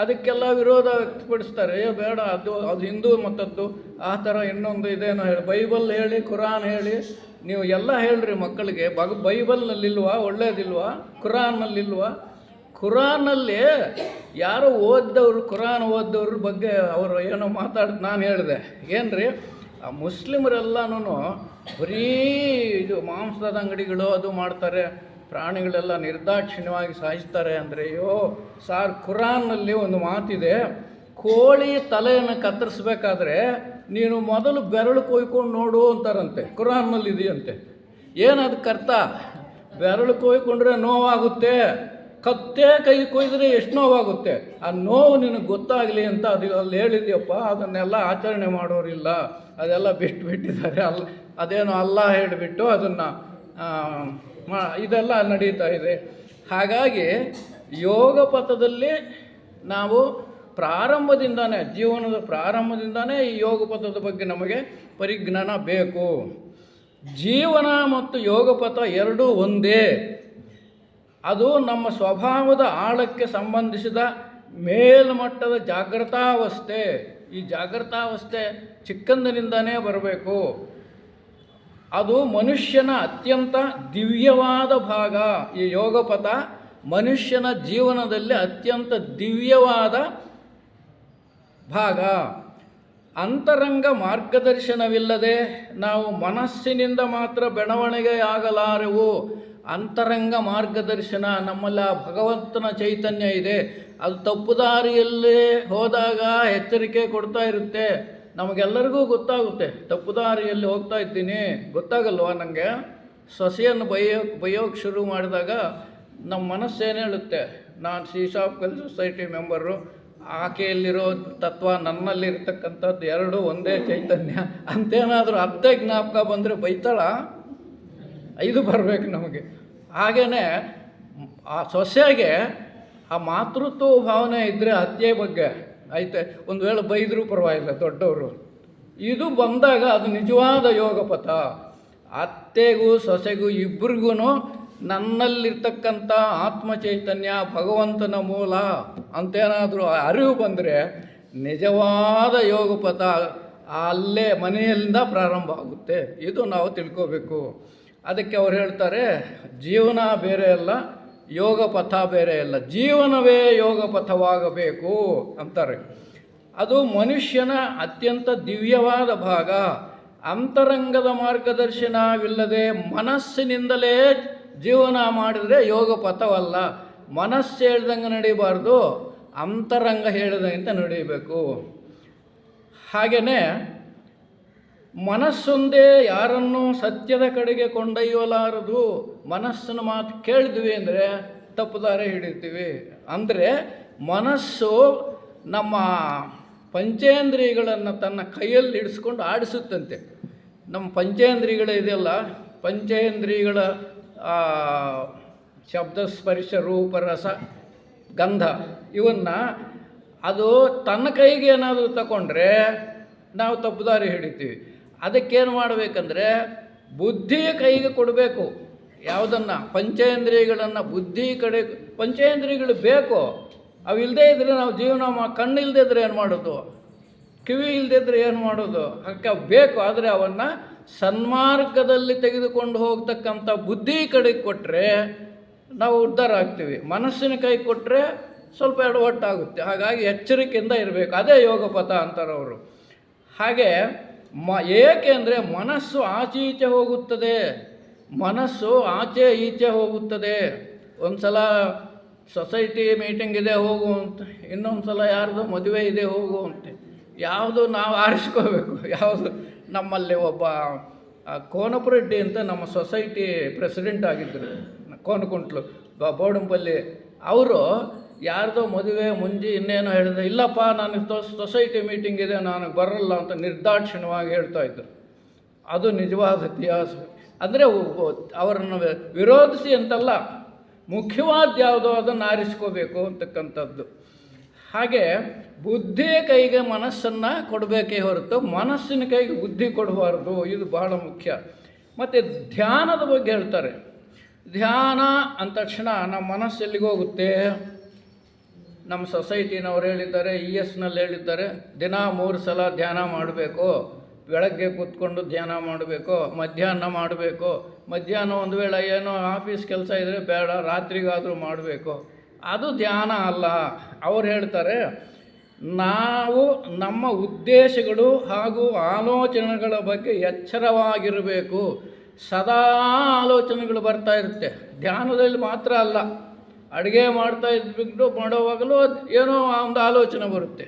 ಅದಕ್ಕೆಲ್ಲ ವಿರೋಧ ವ್ಯಕ್ತಪಡಿಸ್ತಾರೆ. ಬೇಡ, ಅದು ಹಿಂದೂ ಮತದ್ದು, ಆ ಥರ ಇನ್ನೊಂದು ಇದೇನೋ ಹೇಳಿ, ಬೈಬಲ್ ಹೇಳಿ, ಕುರಾನ್ ಹೇಳಿ, ನೀವು ಎಲ್ಲ ಹೇಳ್ರಿ ಮಕ್ಕಳಿಗೆ. ಬೈಬಲ್ನಲ್ಲಿಲ್ವಾ? ಒಳ್ಳೇದಿಲ್ವಾ? ಕುರಾನ್ನಲ್ಲಿಲ್ವಾ? ಕುರಾನಲ್ಲಿ ಯಾರೋ ಓದ್ದವರು, ಕುರಾನ್ ಓದ್ದವ್ರ ಬಗ್ಗೆ ಅವರು ಏನೋ ನಾನು ಹೇಳಿದೆ, ಏನು ರೀ ಆ ಮುಸ್ಲಿಮರೆಲ್ಲನೂ ಬರೀ ಇದು ಮಾಂಸದ ಅಂಗಡಿಗಳು ಅದು ಮಾಡ್ತಾರೆ, ಪ್ರಾಣಿಗಳೆಲ್ಲ ನಿರ್ದಾಕ್ಷಿಣ್ಯವಾಗಿ ಸಾಯಿಸ್ತಾರೆ ಅಂದರೆ, ಅಯ್ಯೋ ಸಾರ್, ಕುರಾನ್ನಲ್ಲಿ ಒಂದು ಮಾತಿದೆ, ಕೋಳಿ ತಲೆಯನ್ನು ಕತ್ತರಿಸ್ಬೇಕಾದ್ರೆ ನೀನು ಮೊದಲು ಬೆರಳು ಕೊಯ್ಕೊಂಡು ನೋಡು ಅಂತಾರಂತೆ, ಕುರಾನ್ನಲ್ಲಿ ಇದೆಯಂತೆ. ಏನದಕ್ಕೆ ಅರ್ಥ? ಬೆರಳು ಕೊಯ್ಕೊಂಡ್ರೆ ನೋವಾಗುತ್ತೆ, ಕತ್ತೆ ಕೈ ಕೊಯ್ದರೆ ಎಷ್ಟು ನೋವಾಗುತ್ತೆ, ಆ ನೋವು ನಿನಗೆ ಗೊತ್ತಾಗಲಿ ಅಂತ ಅಲ್ಲಿ ಹೇಳಿದ್ಯಪ್ಪ. ಅದನ್ನೆಲ್ಲ ಆಚರಣೆ ಮಾಡೋರಿಲ್ಲ, ಅದೆಲ್ಲ ಬಿಟ್ಟಿದ್ದಾರೆ. ಅದೇನೋ ಅಲ್ಲ ಹೇಳಿಬಿಟ್ಟು ಅದನ್ನು ಇದೆಲ್ಲ ನಡೀತಾ ಇದೆ. ಹಾಗಾಗಿ ಯೋಗ ಪಥದಲ್ಲಿ ನಾವು ಪ್ರಾರಂಭದಿಂದಾನೇ, ಜೀವನದ ಪ್ರಾರಂಭದಿಂದಾನೇ ಈ ಯೋಗ ಪಥದ ಬಗ್ಗೆ ನಮಗೆ ಪರಿಜ್ಞಾನ ಬೇಕು. ಜೀವನ ಮತ್ತು ಯೋಗ ಪಥ ಎರಡೂ ಒಂದೇ. ಅದು ನಮ್ಮ ಸ್ವಭಾವದ ಆಳಕ್ಕೆ ಸಂಬಂಧಿಸಿದ ಮೇಲ್ಮಟ್ಟದ ಜಾಗೃತಾವಸ್ಥೆ. ಈ ಜಾಗೃತಾವಸ್ಥೆ ಚಿಕ್ಕಂದಿನಿಂದನೇ ಬರಬೇಕು. ಅದು ಮನುಷ್ಯನ ಅತ್ಯಂತ ದಿವ್ಯವಾದ ಭಾಗ. ಈ ಯೋಗ ಪಥ ಮನುಷ್ಯನ ಜೀವನದಲ್ಲಿ ಅತ್ಯಂತ ದಿವ್ಯವಾದ ಭಾಗ. ಅಂತರಂಗ ಮಾರ್ಗದರ್ಶನವಿಲ್ಲದೆ ನಾವು ಮನಸ್ಸಿನಿಂದ ಮಾತ್ರ ಬೆಳವಣಿಗೆಯಾಗಲಾರೆವು. ಅಂತರಂಗ ಮಾರ್ಗದರ್ಶನ, ನಮ್ಮಲ್ಲಿ ಆ ಭಗವಂತನ ಚೈತನ್ಯ ಇದೆ, ಅದು ತಪ್ಪು ದಾರಿಯಲ್ಲೇ ಹೋದಾಗ ಎಚ್ಚರಿಕೆ ಕೊಡ್ತಾ ಇರುತ್ತೆ. ನಮಗೆಲ್ಲರಿಗೂ ಗೊತ್ತಾಗುತ್ತೆ, ತಪ್ಪು ದಾರಿಯಲ್ಲಿ ಹೋಗ್ತಾ ಇದ್ದೀನಿ, ಗೊತ್ತಾಗಲ್ವಾ ನನಗೆ? ಸೊಸೆಯನ್ನು ಬೈಯೋಕ್ಕೆ ಶುರು ಮಾಡಿದಾಗ ನಮ್ಮ ಮನಸ್ಸೇನು ಹೇಳುತ್ತೆ, ನಾನು ಶ್ರೀಸಾಫ್ಕಲ್ ಸೊಸೈಟಿ ಮೆಂಬರು, ಆಕೆಯಲ್ಲಿರೋ ತತ್ವ ನನ್ನಲ್ಲಿರ್ತಕ್ಕಂಥದ್ದು ಎರಡೂ ಒಂದೇ ಚೈತನ್ಯ ಅಂತೇನಾದರೂ ಅತ್ತೆ ಜ್ಞಾಪಕ ಬಂದರೆ ಬೈತಾಳ? ಇದು ಬರಬೇಕು ನಮಗೆ. ಹಾಗೆಯೇ ಆ ಸೊಸೆಗೆ ಆ ಮಾತೃತ್ವ ಭಾವನೆ ಇದ್ದರೆ ಅತ್ತೆ ಬಗ್ಗೆ ಐತೆ, ಒಂದು ವೇಳೆ ಬೈದರೂ ಪರವಾಗಿಲ್ಲ ದೊಡ್ಡವರು, ಇದು ಬಂದಾಗ ಅದು ನಿಜವಾದ ಯೋಗ ಪಥ. ಅತ್ತೆಗೂ ಸೊಸೆಗೂ ಇಬ್ಬರಿಗೂ ನನ್ನಲ್ಲಿರ್ತಕ್ಕಂಥ ಆತ್ಮಚೈತನ್ಯ ಭಗವಂತನ ಮೂಲ ಅಂತೇನಾದರೂ ಅರಿವು ಬಂದರೆ ನಿಜವಾದ ಯೋಗ ಪಥ ಅಲ್ಲೇ ಮನೆಯಲ್ಲಿಂದ ಪ್ರಾರಂಭ ಆಗುತ್ತೆ. ಇದು ನಾವು ತಿಳ್ಕೋಬೇಕು. ಅದಕ್ಕೆ ಅವ್ರು ಹೇಳ್ತಾರೆ, ಜೀವನ ಬೇರೆ ಅಲ್ಲ, ಯೋಗ ಪಥ ಬೇರೆ ಅಲ್ಲ, ಜೀವನವೇ ಯೋಗ ಪಥವಾಗಬೇಕು ಅಂತಾರೆ. ಅದು ಮನುಷ್ಯನ ಅತ್ಯಂತ ದಿವ್ಯವಾದ ಭಾಗ. ಅಂತರಂಗದ ಮಾರ್ಗದರ್ಶನವಿಲ್ಲದೆ ಮನಸ್ಸಿನಿಂದಲೇ ಜೀವನ ಮಾಡಿದರೆ ಯೋಗ ಪಥವಲ್ಲ. ಮನಸ್ಸು ಹೇಳ್ದಂಗೆ ನಡೀಬಾರ್ದು, ಅಂತರಂಗ ಹೇಳಿದಂತೆ ನಡೀಬೇಕು. ಹಾಗೆಯೇ ಮನಸ್ಸೊಂದೇ ಯಾರನ್ನೂ ಸತ್ಯದ ಕಡೆಗೆ ಕೊಂಡೊಯ್ಯಲಾರದು. ಮನಸ್ಸಿನ ಮಾತು ಕೇಳಿದ್ವಿ ಅಂದರೆ ತಪ್ಪುದಾರಿ ಹಿಡಿತೀವಿ. ಅಂದರೆ ಮನಸ್ಸು ನಮ್ಮ ಪಂಚೇಂದ್ರಿಯಗಳನ್ನು ತನ್ನ ಕೈಯಲ್ಲಿ ಹಿಡಿಸ್ಕೊಂಡು ಆಡಿಸುತ್ತಂತೆ. ನಮ್ಮ ಪಂಚೇಂದ್ರಿಯಗಳಿದೆಯಲ್ಲ, ಪಂಚೇಂದ್ರಿಯಗಳ ಶಬ್ದ, ಸ್ಪರ್ಶ, ರೂಪ, ರಸ, ಗಂಧ ಇವನ್ನು ಅದು ತನ್ನ ಕೈಗೆ ಏನಾದರೂ ತಗೊಂಡ್ರೆ ನಾವು ತಪ್ಪುದಾರಿ ಹಿಡಿತೀವಿ. ಅದಕ್ಕೇನು ಮಾಡಬೇಕಂದ್ರೆ ಬುದ್ಧಿಯ ಕೈಗೆ ಕೊಡಬೇಕು. ಯಾವುದನ್ನು? ಪಂಚೇಂದ್ರಿಯಗಳನ್ನು ಬುದ್ಧಿ ಕಡೆ. ಪಂಚೇಂದ್ರಿಯಗಳು ಬೇಕು, ಅವು ಇಲ್ಲದೇ ಇದ್ದರೆ ನಾವು ಜೀವನ ಕಣ್ಣು ಇಲ್ಲದೇ ಇದ್ದರೆ ಏನು ಮಾಡೋದು? ಕಿವಿ ಇಲ್ಲದಿದ್ದರೆ ಏನು ಮಾಡೋದು? ಅದಕ್ಕೆ ಬೇಕು. ಆದರೆ ಅವನ್ನು ಸನ್ಮಾರ್ಗದಲ್ಲಿ ತೆಗೆದುಕೊಂಡು ಹೋಗ್ತಕ್ಕಂಥ ಬುದ್ಧಿ ಕಡೆಗೆ ಕೊಟ್ಟರೆ ನಾವು ಉದ್ಧಾರ ಆಗ್ತೀವಿ. ಮನಸ್ಸಿನ ಕೈ ಕೊಟ್ಟರೆ ಸ್ವಲ್ಪ ಎಡವಟ್ಟಾಗುತ್ತೆ. ಹಾಗಾಗಿ ಎಚ್ಚರಿಕೆಯಿಂದ ಇರಬೇಕು. ಅದೇ ಯೋಗ ಪಥ ಅಂತಾರೆ ಅವರು. ಹಾಗೆ ಏಕೆ ಅಂದರೆ ಮನಸ್ಸು ಆಚೆ ಈಚೆ ಹೋಗುತ್ತದೆ, ಮನಸ್ಸು ಆಚೆ ಈಚೆ ಹೋಗುತ್ತದೆ. ಒಂದು ಸಲ ಸೊಸೈಟಿ ಮೀಟಿಂಗ್ ಇದೆ ಹೋಗುವಂತೆ, ಇನ್ನೊಂದು ಸಲ ಯಾರ್ದು ಮದುವೆ ಇದೆ ಹೋಗುವಂತೆ. ಯಾವುದು ನಾವು ಆರಿಸ್ಕೋಬೇಕು. ಯಾವುದು? ನಮ್ಮಲ್ಲಿ ಒಬ್ಬ ಕೋನಪರೆಡ್ಡಿ ಅಂತ ನಮ್ಮ ಸೊಸೈಟಿ ಪ್ರೆಸಿಡೆಂಟ್ ಆಗಿದ್ದರು, ಕೋನಕುಂಟ್ಲು ಬೋಡಂಪಲ್ಲಿ. ಅವರು ಯಾರ್ದೋ ಮದುವೆ ಮುಂಜಿ ಇನ್ನೇನೋ ಹೇಳಿದ್ರೆ, ಇಲ್ಲಪ್ಪ ನನಗೆ ಸೊಸೈಟಿ ಮೀಟಿಂಗ್ ಇದೆ, ನನಗೆ ಬರಲ್ಲ ಅಂತ ನಿರ್ದಾಕ್ಷಿಣ್ಯವಾಗಿ ಹೇಳ್ತಾಯಿದ್ರು. ಅದು ನಿಜವಾದ ಇತಿಹಾಸ. ಅಂದರೆ ಅವರನ್ನು ವಿರೋಧಿಸಿ ಅಂತಲ್ಲ, ಮುಖ್ಯವಾದ ಯಾವುದೋ ಅದನ್ನು ಆರಿಸ್ಕೋಬೇಕು ಅಂತಕ್ಕಂಥದ್ದು. ಹಾಗೆ ಬುದ್ಧಿಯ ಕೈಗೆ ಮನಸ್ಸನ್ನು ಕೊಡಬೇಕೇ ಹೊರತು ಮನಸ್ಸಿನ ಕೈಗೆ ಬುದ್ಧಿ ಕೊಡಬಾರ್ದು. ಇದು ಬಹಳ ಮುಖ್ಯ. ಮತ್ತು ಧ್ಯಾನದ ಬಗ್ಗೆ ಹೇಳ್ತಾರೆ. ಧ್ಯಾನ ಅಂದ ತಕ್ಷಣ ನಮ್ಮ ಮನಸ್ಸು ಎಲ್ಲಿಗೋಗುತ್ತೆ? ನಮ್ಮ ಸೊಸೈಟಿನವ್ರು ಹೇಳಿದ್ದಾರೆ, ESನಲ್ಲಿ ಹೇಳಿದ್ದಾರೆ, ದಿನ 3 ಸಲ ಧ್ಯಾನ ಮಾಡಬೇಕು. ಬೆಳಗ್ಗೆ ಕೂತ್ಕೊಂಡು ಧ್ಯಾನ ಮಾಡಬೇಕು, ಮಧ್ಯಾಹ್ನ ಮಾಡಬೇಕು. ಮಧ್ಯಾಹ್ನ ಒಂದು ವೇಳೆ ಏನೋ ಆಫೀಸ್ ಕೆಲಸ ಇದ್ದರೆ ಬೇಡ, ರಾತ್ರಿಗಾದರೂ ಮಾಡಬೇಕು. ಅದು ಧ್ಯಾನ ಅಲ್ಲ. ಅವ್ರು ಹೇಳ್ತಾರೆ, ನಾವು ನಮ್ಮ ಉದ್ದೇಶಗಳು ಹಾಗೂ ಆಲೋಚನೆಗಳ ಬಗ್ಗೆ ಎಚ್ಚರವಾಗಿರಬೇಕು. ಸದಾ ಆಲೋಚನೆಗಳು ಬರ್ತಾ ಇರುತ್ತೆ. ಧ್ಯಾನದಲ್ಲಿ ಮಾತ್ರ ಅಲ್ಲ, ಅಡುಗೆ ಮಾಡ್ತಾ ಇದ್ಬಿಟ್ಟು ಮಾಡೋವಾಗಲೂ ಏನೋ ಒಂದು ಆಲೋಚನೆ ಬರುತ್ತೆ.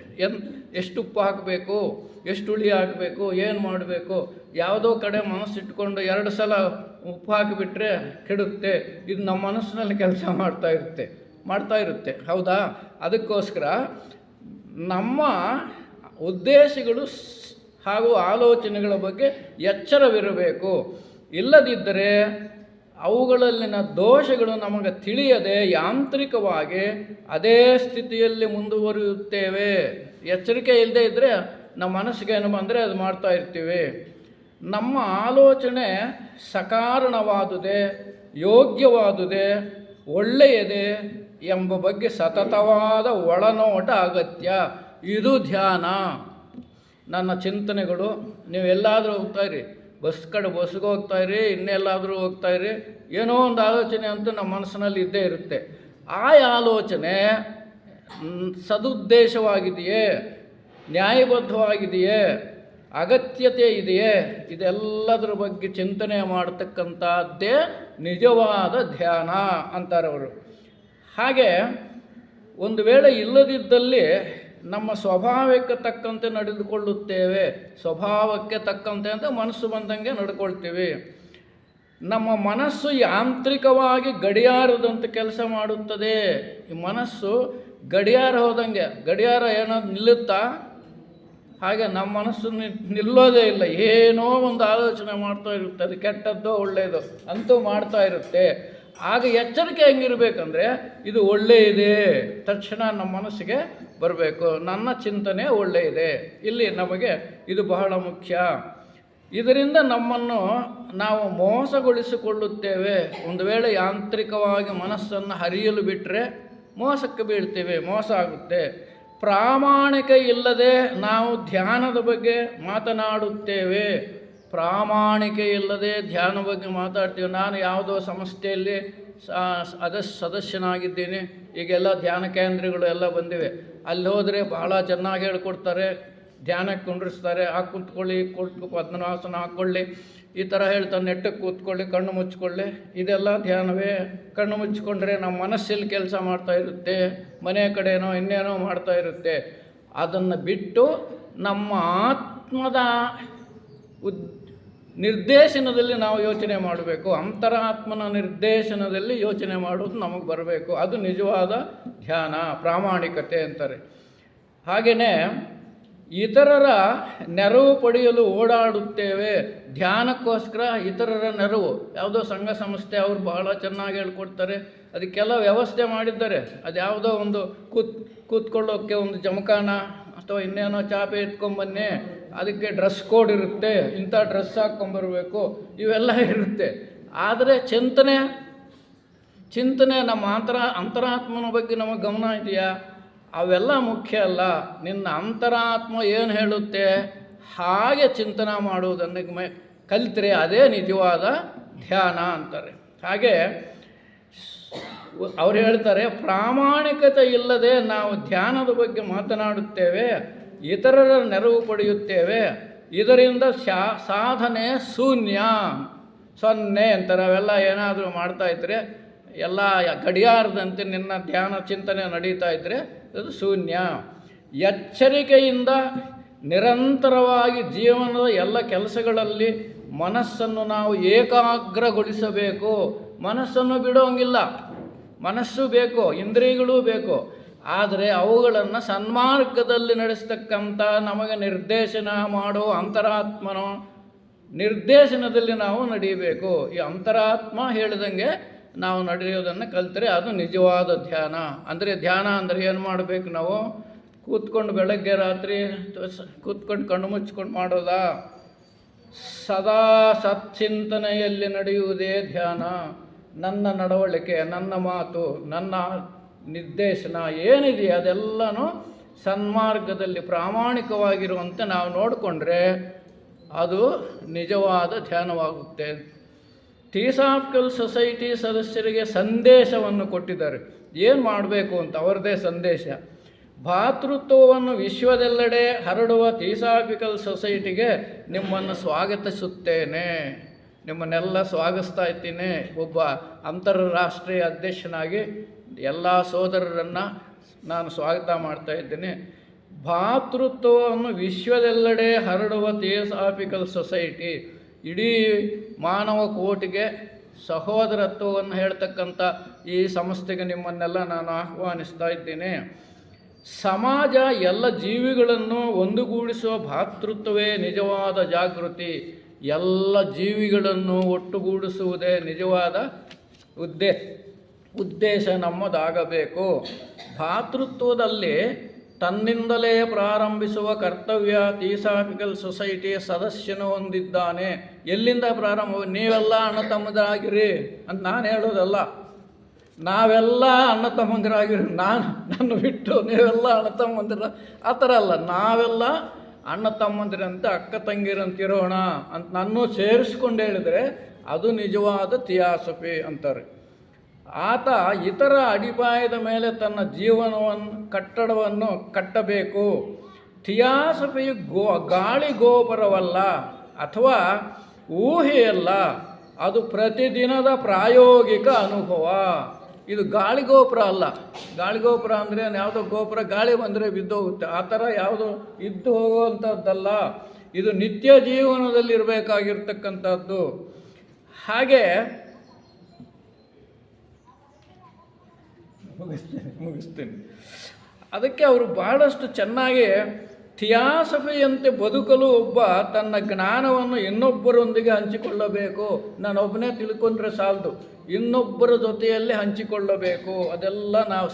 ಎಷ್ಟು ಉಪ್ಪು ಹಾಕಬೇಕು, ಎಷ್ಟು ಹುಳಿ ಹಾಕಬೇಕು, ಏನು ಮಾಡಬೇಕು. ಯಾವುದೋ ಕಡೆ ಮನಸ್ಸಿಟ್ಕೊಂಡು 2 ಸಲ ಉಪ್ಪು ಹಾಕಿಬಿಟ್ರೆ ಕೆಡುತ್ತೆ. ಇದು ನಮ್ಮ ಮನಸ್ಸಿನಲ್ಲಿ ಕೆಲಸ ಮಾಡ್ತಾ ಇರುತ್ತೆ. ಹೌದಾ? ಅದಕ್ಕೋಸ್ಕರ ನಮ್ಮ ಉದ್ದೇಶಗಳು ಹಾಗೂ ಆಲೋಚನೆಗಳ ಬಗ್ಗೆ ಎಚ್ಚರವಿರಬೇಕು. ಇಲ್ಲದಿದ್ದರೆ ಅವುಗಳಲ್ಲಿನ ದೋಷಗಳು ನಮಗೆ ತಿಳಿಯದೆ ಯಾಂತ್ರಿಕವಾಗಿ ಅದೇ ಸ್ಥಿತಿಯಲ್ಲಿ ಮುಂದುವರಿಯುತ್ತೇವೆ. ಎಚ್ಚರಿಕೆ ಇಲ್ಲದೆ ಇದ್ದರೆ ನಮ್ಮ ಮನಸ್ಸಿಗೆ ಏನು ಬಂದರೆ ಅದು ಮಾಡ್ತಾ ಇರ್ತೀವಿ. ನಮ್ಮ ಆಲೋಚನೆ ಸಕಾರಣವಾದುದೇ, ಯೋಗ್ಯವಾದುದೇ, ಒಳ್ಳೆಯದೇ ಎಂಬ ಬಗ್ಗೆ ಸತತವಾದ ಒಳನೋಟ ಅಗತ್ಯ. ಇದು ಧ್ಯಾನ. ನನ್ನ ಚಿಂತನೆಗಳು, ನೀವು ಎಲ್ಲಾದರೂ ಹೋಗ್ತಾಯಿರಿ, ಬಸ್ಗೆ ಹೋಗ್ತಾಯಿರಿ, ಇನ್ನೆಲ್ಲಾದರೂ ಹೋಗ್ತಾಯಿರಿ, ಏನೋ ಒಂದು ಆಲೋಚನೆ ಅಂತೂ ನಮ್ಮ ಮನಸ್ಸಿನಲ್ಲಿ ಇದ್ದೇ ಇರುತ್ತೆ. ಆ ಆಲೋಚನೆ ಸದುದ್ದೇಶವಾಗಿದೆಯೇ, ನ್ಯಾಯಬದ್ಧವಾಗಿದೆಯೇ, ಅಗತ್ಯತೆ ಇದೆಯೇ, ಇದೆಲ್ಲದರ ಬಗ್ಗೆ ಚಿಂತನೆ ಮಾಡತಕ್ಕಂಥದ್ದೇ ನಿಜವಾದ ಧ್ಯಾನ ಅಂತಾರವರು. ಹಾಗೆ ಒಂದು ವೇಳೆ ಇಲ್ಲದಿದ್ದಲ್ಲಿ ನಮ್ಮ ಸ್ವಭಾವಕ್ಕೆ ತಕ್ಕಂತೆ ನಡೆದುಕೊಳ್ಳುತ್ತೇವೆ. ಸ್ವಭಾವಕ್ಕೆ ತಕ್ಕಂತೆ ಅಂತ ಮನಸ್ಸು ಬಂದಂಗೆ ನಡ್ಕೊಳ್ತೀವಿ. ನಮ್ಮ ಮನಸ್ಸು ಯಾಂತ್ರಿಕವಾಗಿ ಗಡಿಯಾರದಂತೆ ಕೆಲಸ ಮಾಡುತ್ತದೆ. ಈ ಮನಸ್ಸು ಗಡಿಯಾರ ಹೋದಂಗೆ, ಗಡಿಯಾರ ಏನಾದ್ರು ನಿಲ್ಲುತ್ತಾ? ಹಾಗೆ ನಮ್ಮ ಮನಸ್ಸು ನಿಲ್ಲೋದೇ ಇಲ್ಲ. ಏನೋ ಒಂದು ಆಲೋಚನೆ ಮಾಡ್ತಾ ಇರುತ್ತೆ, ಅದು ಕೆಟ್ಟದ್ದೋ ಒಳ್ಳೆಯದೋ ಅಂತೂ ಮಾಡ್ತಾ ಇರುತ್ತೆ. ಆಗ ಎಚ್ಚರಿಕೆ ಹೆಂಗಿರಬೇಕಂದ್ರೆ, ಇದು ಒಳ್ಳೆಯದೇ ತಕ್ಷಣ ನಮ್ಮ ಮನಸ್ಸಿಗೆ ಬರಬೇಕು. ನನ್ನ ಚಿಂತನೆ ಒಳ್ಳೆಯದೆ. ಇಲ್ಲಿ ನಮಗೆ ಇದು ಬಹಳ ಮುಖ್ಯ. ಇದರಿಂದ ನಮ್ಮನ್ನು ನಾವು ಮೋಸಗೊಳಿಸಿಕೊಳ್ಳುತ್ತೇವೆ. ಒಂದು ವೇಳೆ ಯಾಂತ್ರಿಕವಾಗಿ ಮನಸ್ಸನ್ನು ಹರಿಯಲು ಬಿಟ್ಟರೆ ಮೋಸಕ್ಕೆ ಬೀಳ್ತೇವೆ, ಮೋಸ ಆಗುತ್ತೆ. ಪ್ರಾಮಾಣಿಕ ಇಲ್ಲದೆ ನಾವು ಧ್ಯಾನದ ಬಗ್ಗೆ ಮಾತನಾಡುತ್ತೇವೆ. ಪ್ರಾಮಾಣಿಕೆ ಇಲ್ಲದೆ ಧ್ಯಾನ ಬಗ್ಗೆ ಮಾತಾಡ್ತೀವಿ. ನಾನು ಯಾವುದೋ ಸಂಸ್ಥೆಯಲ್ಲಿ ಸದಸ್ಯನಾಗಿದ್ದೀನಿ, ಈಗೆಲ್ಲ ಧ್ಯಾನ ಕೇಂದ್ರಗಳು ಎಲ್ಲ ಬಂದಿವೆ. ಅಲ್ಲಿ ಹೋದರೆ ಬಹಳ ಚೆನ್ನಾಗಿ ಹೇಳ್ಕೊಡ್ತಾರೆ, ಧ್ಯಾನಕ್ಕೆ ಕುಂಡ್ರಿಸ್ತಾರೆ. ಕೂತ್ಕೊಳ್ಳಿ, ಪದ್ಮನಾಸನ ಹಾಕ್ಕೊಳ್ಳಿ, ಈ ಥರ ಹೇಳ್ತಾರೆ. ನೆಟ್ಟಕ್ಕೆ ಕೂತ್ಕೊಳ್ಳಿ, ಕಣ್ಣು ಮುಚ್ಕೊಳ್ಳಿ, ಇದೆಲ್ಲ ಧ್ಯಾನವೇ. ಕಣ್ಣು ಮುಚ್ಕೊಂಡ್ರೆ ನಮ್ಮ ಮನಸ್ಸಲ್ಲಿ ಕೆಲಸ ಮಾಡ್ತಾ ಇರುತ್ತೆ, ಮನೆ ಕಡೆನೋ ಇನ್ನೇನೋ ಮಾಡ್ತಾ ಇರುತ್ತೆ. ಅದನ್ನು ಬಿಟ್ಟು ನಮ್ಮ ಆತ್ಮದ ನಿರ್ದೇಶನದಲ್ಲಿ ನಾವು ಯೋಚನೆ ಮಾಡಬೇಕು. ಅಂತರಾತ್ಮನ ನಿರ್ದೇಶನದಲ್ಲಿ ಯೋಚನೆ ಮಾಡೋದು ನಮಗೆ ಬರಬೇಕು. ಅದು ನಿಜವಾದ ಧ್ಯಾನ, ಪ್ರಾಮಾಣಿಕತೆ ಅಂತಾರೆ. ಹಾಗೆಯೇ ಇತರರ ನೆರವು ಪಡೆಯಲು ಓಡಾಡುತ್ತೇವೆ. ಧ್ಯಾನಕ್ಕೋಸ್ಕರ ಇತರರ ನೆರವು, ಯಾವುದೋ ಸಂಘ ಸಂಸ್ಥೆ ಅವರು ಬಹಳ ಚೆನ್ನಾಗಿ ಹೇಳ್ಕೊಡ್ತಾರೆ, ಅದಕ್ಕೆಲ್ಲ ವ್ಯವಸ್ಥೆ ಮಾಡಿದ್ದಾರೆ. ಅದು ಯಾವುದೋ ಒಂದು ಕೂತ್ಕೊಳ್ಳೋಕ್ಕೆ ಒಂದು ಜಮಖಾನ ಅಥವಾ ಇನ್ನೇನೋ ಚಾಪೆ ಎತ್ಕೊಂಬನ್ನಿ, ಅದಕ್ಕೆ ಡ್ರೆಸ್ ಕೋಡ್ ಇರುತ್ತೆ, ಇಂಥ ಡ್ರೆಸ್ ಹಾಕ್ಕೊಂಬರ್ಬೇಕು, ಇವೆಲ್ಲ ಇರುತ್ತೆ. ಆದರೆ ಚಿಂತನೆ ನಮ್ಮ ಅಂತರಾತ್ಮನ ಬಗ್ಗೆ ನಮಗೆ ಗಮನ ಇದೆಯಾ? ಅವೆಲ್ಲ ಮುಖ್ಯ ಅಲ್ಲ. ನಿನ್ನ ಅಂತರಾತ್ಮ ಏನು ಹೇಳುತ್ತೆ ಹಾಗೆ ಚಿಂತನೆ ಮಾಡುವುದನ್ನು ಕಲಿತರೆ ಅದೇ ನಿಜವಾದ ಧ್ಯಾನ ಅಂತಾರೆ. ಹಾಗೆ ಅವ್ರು ಹೇಳ್ತಾರೆ, ಪ್ರಾಮಾಣಿಕತೆ ಇಲ್ಲದೆ ನಾವು ಧ್ಯಾನದ ಬಗ್ಗೆ ಮಾತನಾಡುತ್ತೇವೆ, ಇತರರ ನೆರವು ಪಡೆಯುತ್ತೇವೆ, ಇದರಿಂದ ಸಾಧನೆ ಸೊನ್ನೆ ಅಂತಾರೆ. ಅವೆಲ್ಲ ಏನಾದರೂ ಮಾಡ್ತಾಯಿದ್ರೆ, ಎಲ್ಲ ಗಡಿಯಾರದಂತೆ ನಿನ್ನ ಧ್ಯಾನ ಚಿಂತನೆ ನಡೀತಾ ಇದ್ದರೆ ಅದು ಶೂನ್ಯ. ಎಚ್ಚರಿಕೆಯಿಂದ ನಿರಂತರವಾಗಿ ಜೀವನದ ಎಲ್ಲ ಕೆಲಸಗಳಲ್ಲಿ ಮನಸ್ಸನ್ನು ನಾವು ಏಕಾಗ್ರಗೊಳಿಸಬೇಕು. ಮನಸ್ಸನ್ನು ಬಿಡೋಂಗಿಲ್ಲ, ಮನಸ್ಸು ಬೇಕು, ಇಂದ್ರಿಯಗಳೂ ಬೇಕು, ಆದರೆ ಅವುಗಳನ್ನು ಸನ್ಮಾರ್ಗದಲ್ಲಿ ನಡೆಸ್ತಕ್ಕಂಥ ನಮಗೆ ನಿರ್ದೇಶನ ಮಾಡೋ ಅಂತರಾತ್ಮನ ನಿರ್ದೇಶನದಲ್ಲಿ ನಾವು ನಡೀಬೇಕು. ಈ ಅಂತರಾತ್ಮ ಹೇಳಿದಂಗೆ ನಾವು ನಡೆಯೋದನ್ನು ಕಲಿತರೆ ಅದು ನಿಜವಾದ ಧ್ಯಾನ. ಅಂದರೆ ಧ್ಯಾನ ಅಂದರೆ ಏನು ಮಾಡಬೇಕು? ನಾವು ಕೂತ್ಕೊಂಡು ಬೆಳಗ್ಗೆ ರಾತ್ರಿ ಕೂತ್ಕೊಂಡು ಕಣ್ಣು ಮುಚ್ಕೊಂಡು ಮಾಡೋದಾ? ಸದಾ ಸಚ್ಚಿಂತನೆಯಲ್ಲಿ ನಡೆಯುವುದೇ ಧ್ಯಾನ. ನನ್ನ ನಡವಳಿಕೆ, ನನ್ನ ಮಾತು, ನನ್ನ ನಿರ್ದೇಶನ ಏನಿದೆಯೋ ಅದೆಲ್ಲನೂ ಸನ್ಮಾರ್ಗದಲ್ಲಿ ಪ್ರಾಮಾಣಿಕವಾಗಿರುವಂತೆ ನಾವು ನೋಡಿಕೊಂಡ್ರೆ ಅದು ನಿಜವಾದ ಧ್ಯಾನವಾಗುತ್ತೆ. ಥಿಯೋಸಾಫಿಕಲ್ ಸೊಸೈಟಿ ಸದಸ್ಯರಿಗೆ ಸಂದೇಶವನ್ನು ಕೊಟ್ಟಿದ್ದಾರೆ, ಏನು ಮಾಡಬೇಕು ಅಂತ ಅವರದೇ ಸಂದೇಶ. ಭಾತೃತ್ವವನ್ನು ವಿಶ್ವದೆಲ್ಲೆಡೆ ಹರಡುವ ಥಿಯೋಸಾಫಿಕಲ್ ಸೊಸೈಟಿಗೆ ನಿಮ್ಮನ್ನು ಸ್ವಾಗತಿಸುತ್ತೇನೆ, ನಿಮ್ಮನ್ನೆಲ್ಲ ಸ್ವಾಗತಿಸ್ತಾ ಇದ್ದೀನಿ. ಒಬ್ಬ ಅಂತಾರಾಷ್ಟ್ರೀಯ ಅಧ್ಯಕ್ಷನಾಗಿ ಎಲ್ಲ ಸೋದರರನ್ನು ನಾನು ಸ್ವಾಗತ ಮಾಡ್ತಾ ಇದ್ದೀನಿ. ಭಾತೃತ್ವವನ್ನು ವಿಶ್ವದೆಲ್ಲೆಡೆ ಹರಡುವ ಥಿಯೋಸಾಫಿಕಲ್ ಸೊಸೈಟಿ, ಇಡೀ ಮಾನವ ಕೋಟಿಗೆ ಸಹೋದರತ್ವವನ್ನು ಹೇಳ್ತಕ್ಕಂಥ ಈ ಸಂಸ್ಥೆಗೆ ನಿಮ್ಮನ್ನೆಲ್ಲ ನಾನು ಆಹ್ವಾನಿಸ್ತಾ ಇದ್ದೀನಿ. ಸಮಾಜ ಎಲ್ಲ ಜೀವಿಗಳನ್ನು ಒಂದುಗೂಡಿಸುವ ಭಾತೃತ್ವವೇ ನಿಜವಾದ ಜಾಗೃತಿ. ಎಲ್ಲ ಜೀವಿಗಳನ್ನು ಒಟ್ಟುಗೂಡಿಸುವುದೇ ನಿಜವಾದ ಉದ್ದೇಶ ನಮ್ಮದಾಗಬೇಕು. ಭಾತೃತ್ವದಲ್ಲಿ ತನ್ನಿಂದಲೇ ಪ್ರಾರಂಭಿಸುವ ಕರ್ತವ್ಯ ಥಿಯೋಸಾಫಿಕಲ್ ಸೊಸೈಟಿಯ ಸದಸ್ಯನು ಹೊಂದಿದ್ದಾನೆ. ಎಲ್ಲಿಂದ ಪ್ರಾರಂಭ? ನೀವೆಲ್ಲ ಅಣ್ಣ ತಮ್ಮದರಾಗಿರಿ ಅಂತ ನಾನು ಹೇಳೋದಲ್ಲ. ನಾವೆಲ್ಲ ಅಣ್ಣ ತಮ್ಮಂದಿರಾಗಿರಿ, ನನ್ನ ಬಿಟ್ಟು ನೀವೆಲ್ಲ ಅಣ್ಣ ತಮ್ಮಂದಿರ ಆ ಥರ ಅಲ್ಲ. ನಾವೆಲ್ಲ ಅಣ್ಣ ತಮ್ಮಂದಿರಂತೆ ಅಕ್ಕ ತಂಗಿರಂತಿರೋಣ ಅಂತ ನನ್ನೂ ಸೇರಿಸ್ಕೊಂಡು ಹೇಳಿದರೆ ಅದು ನಿಜವಾದ ಥಿಯಾಸಫಿ ಅಂತಾರೆ. ಆತ ಇತರ ಅಡಿಪಾಯದ ಮೇಲೆ ತನ್ನ ಕಟ್ಟಡವನ್ನು ಕಟ್ಟಬೇಕು. ಥಿಯಾಸಫಿಯು ಗಾಳಿ ಗೋಪುರವಲ್ಲ ಅಥವಾ ಊಹೆಯಲ್ಲ, ಅದು ಪ್ರತಿದಿನದ ಪ್ರಾಯೋಗಿಕ ಅನುಭವ. ಇದು ಗಾಳಿಗೋಪುರ ಅಲ್ಲ. ಗಾಳಿಗೋಪುರ ಅಂದರೆ ಯಾವುದೋ ಗೋಪುರ ಗಾಳಿ ಬಂದರೆ ಬಿದ್ದೋಗುತ್ತೆ, ಆ ಥರ ಯಾವುದೋ ಇದ್ದು ಹೋಗುವಂಥದ್ದಲ್ಲ. ಇದು ನಿತ್ಯ ಜೀವನದಲ್ಲಿರಬೇಕಾಗಿರ್ತಕ್ಕಂಥದ್ದು. ಹಾಗೆ ಮುಗಿಸ್ತೀನಿ. ಅದಕ್ಕೆ ಅವರು ಬಹಳಷ್ಟು ಚೆನ್ನಾಗಿ ಥಿಯಾಸಫಿಯಂತೆ ಬದುಕಲು ಒಬ್ಬ ತನ್ನ ಜ್ಞಾನವನ್ನು ಇನ್ನೊಬ್ಬರೊಂದಿಗೆ ಹಂಚಿಕೊಳ್ಳಬೇಕು. ನಾನೊಬ್ಬನೇ ತಿಳ್ಕೊಂಡ್ರೆ ಸಾಲದು, ಇನ್ನೊಬ್ಬರ ಜೊತೆಯಲ್ಲಿ ಹಂಚಿಕೊಳ್ಳಬೇಕು. ಅದೆಲ್ಲ ನಾವು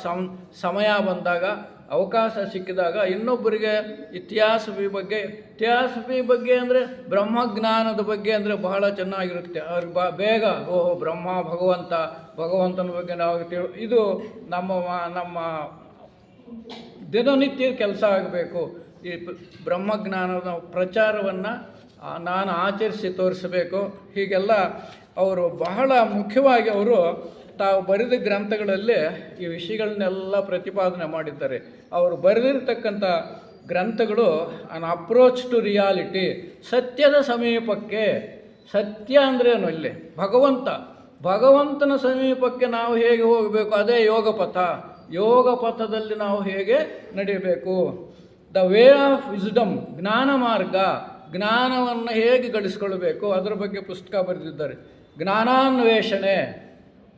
ಸಮಯ ಬಂದಾಗ, ಅವಕಾಶ ಸಿಕ್ಕಿದಾಗ ಇನ್ನೊಬ್ಬರಿಗೆ ಈ ಥಿಯಾಸಫಿ ಬಗ್ಗೆ ಅಂದರೆ ಬ್ರಹ್ಮಜ್ಞಾನದ ಬಗ್ಗೆ ಅಂದರೆ ಬಹಳ ಚೆನ್ನಾಗಿರುತ್ತೆ. ಅವ್ರಿಗೆ ಬೇಗ ಓಹೋ ಬ್ರಹ್ಮ ಭಗವಂತನ ಬಗ್ಗೆ ನಾವು ಇದು ನಮ್ಮ ದಿನನಿತ್ಯ ಕೆಲಸ ಆಗಬೇಕು. ಈ ಬ್ರಹ್ಮಜ್ಞಾನದ ಪ್ರಚಾರವನ್ನು ನಾನು ಆಚರಿಸಿ ತೋರಿಸಬೇಕು. ಹೀಗೆಲ್ಲ ಅವರು ಬಹಳ ಮುಖ್ಯವಾಗಿ ಅವರು ತಾವು ಬರೆದ ಗ್ರಂಥಗಳಲ್ಲಿ ಈ ವಿಷಯಗಳನ್ನೆಲ್ಲ ಪ್ರತಿಪಾದನೆ ಮಾಡಿದ್ದಾರೆ. ಅವರು ಬರೆದಿರ್ತಕ್ಕಂಥ ಗ್ರಂಥಗಳು ಅನ್ ಅಪ್ರೋಚ್ ಟು ರಿಯಾಲಿಟಿ, ಸತ್ಯದ ಸಮೀಪಕ್ಕೆ. ಸತ್ಯ ಅಂದ್ರೇನು? ಇಲ್ಲಿ ಭಗವಂತನ ಸಮೀಪಕ್ಕೆ ನಾವು ಹೇಗೆ ಹೋಗಬೇಕು, ಅದೇ ಯೋಗ ಪಥದಲ್ಲಿ ನಾವು ಹೇಗೆ ನಡೀಬೇಕು. ದ ವೇ ಆಫ್ ವಿಸ್ಡಮ್, ಜ್ಞಾನ ಮಾರ್ಗ. ಜ್ಞಾನವನ್ನು ಹೇಗೆ ಗಳಿಸ್ಕೊಳ್ಬೇಕು ಅದರ ಬಗ್ಗೆ ಪುಸ್ತಕ ಬರೆದಿದ್ದಾರೆ.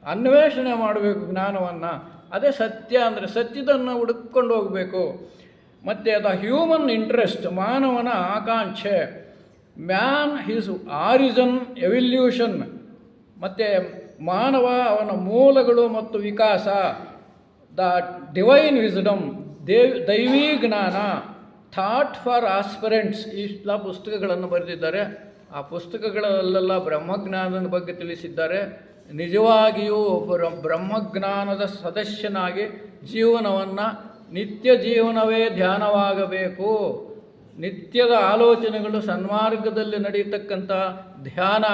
ಅನ್ವೇಷಣೆ ಮಾಡಬೇಕು ಜ್ಞಾನವನ್ನು. ಅದೇ ಸತ್ಯ ಅಂದರೆ ಸತ್ಯದನ್ನು ಹುಡುಕೊಂಡು ಹೋಗಬೇಕು. ಮತ್ತು ದ ಹ್ಯೂಮನ್ ಇಂಟ್ರೆಸ್ಟ್, ಮಾನವನ ಆಕಾಂಕ್ಷೆ, ಮ್ಯಾನ್ ಹಿಸ್ ಆರಿಜನ್ ಎವಲ್ಯೂಷನ್, ಮತ್ತು ಮಾನವ ಅವನ ಮೂಲಗಳು ಮತ್ತು ವಿಕಾಸ, ದ ಡಿವೈನ್ ವಿಸ್ಡಮ್, ದೈವೀ ಜ್ಞಾನ, ಥಾಟ್ ಫಾರ್ ಆಸ್ಪಿರೆಂಟ್ಸ್, ಇಷ್ಟೆಲ್ಲ ಪುಸ್ತಕಗಳನ್ನು ಬರೆದಿದ್ದಾರೆ. ಆ ಪುಸ್ತಕಗಳಲ್ಲೆಲ್ಲ ಬ್ರಹ್ಮಜ್ಞಾನದ ಬಗ್ಗೆ ತಿಳಿಸಿದ್ದಾರೆ. ನಿಜವಾಗಿಯೂ ಬ್ರಹ್ಮಜ್ಞಾನದ ಸದಸ್ಯನಾಗಿ ಜೀವನವನ್ನು ನಿತ್ಯ ಜೀವನವೇ ಧ್ಯಾನವಾಗಬೇಕು. ನಿತ್ಯದ ಆಲೋಚನೆಗಳು ಸನ್ಮಾರ್ಗದಲ್ಲಿ ನಡೆಯತಕ್ಕಂಥ ಧ್ಯಾನ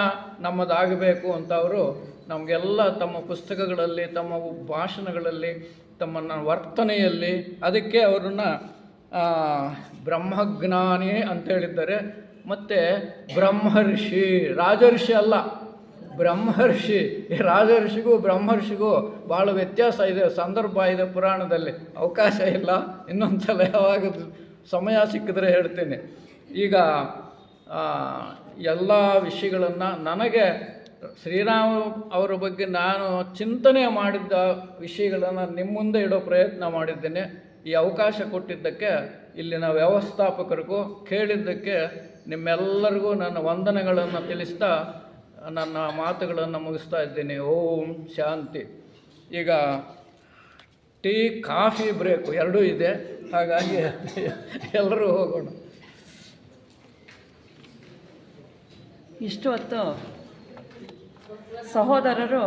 ನಮ್ಮದಾಗಬೇಕು ಅಂತ ಅವರು ನಮಗೆಲ್ಲ ತಮ್ಮ ಪುಸ್ತಕಗಳಲ್ಲಿ, ತಮ್ಮ ಭಾಷಣಗಳಲ್ಲಿ, ತಮ್ಮ ವರ್ತನೆಯಲ್ಲಿ, ಅದಕ್ಕೆ ಅವರನ್ನು ಬ್ರಹ್ಮಜ್ಞಾನಿ ಅಂತೇಳಿದ್ದಾರೆ. ಮತ್ತು ಬ್ರಹ್ಮರ್ಷಿ, ರಾಜರ್ಷಿ ಅಲ್ಲ, ಬ್ರಹ್ಮರ್ಷಿ. ಈ ರಾಜರ್ಷಿಗೂ ಬ್ರಹ್ಮರ್ಷಿಗೂ ಭಾಳ ವ್ಯತ್ಯಾಸ ಇದೆ, ಸಂದರ್ಭ ಇದೆ ಪುರಾಣದಲ್ಲಿ. ಅವಕಾಶ ಇಲ್ಲ, ಇನ್ನೊಂದು ಸಲ ಯಾವಾಗ ಸಮಯ ಸಿಕ್ಕಿದ್ರೆ ಹೇಳ್ತೇನೆ. ಈಗ ಎಲ್ಲ ವಿಷಯಗಳನ್ನು ನನಗೆ ಶ್ರೀರಾಮ ಅವರ ಬಗ್ಗೆ ನಾನು ಚಿಂತನೆ ಮಾಡಿದ್ದ ವಿಷಯಗಳನ್ನು ನಿಮ್ಮ ಮುಂದೆ ಇಡೋ ಪ್ರಯತ್ನ ಮಾಡಿದ್ದೇನೆ. ಈ ಅವಕಾಶ ಕೊಟ್ಟಿದ್ದಕ್ಕೆ ಇಲ್ಲಿನ ವ್ಯವಸ್ಥಾಪಕರಿಗೂ, ಕೇಳಿದ್ದಕ್ಕೆ ನಿಮ್ಮೆಲ್ಲರಿಗೂ ನನ್ನ ವಂದನೆಗಳನ್ನು ತಿಳಿಸ್ತಾ ನನ್ನ ಮಾತುಗಳನ್ನು ಮುಗಿಸ್ತಾ ಇದ್ದೀನಿ. ಓಂ ಶಾಂತಿ. ಈಗ ಟೀ ಕಾಫಿ ಬ್ರೇಕು ಎರಡೂ ಇದೆ, ಹಾಗಾಗಿ ಎಲ್ಲರೂ ಹೋಗೋಣ. ಇಷ್ಟು ಹೊತ್ತು ಸಹೋದರರು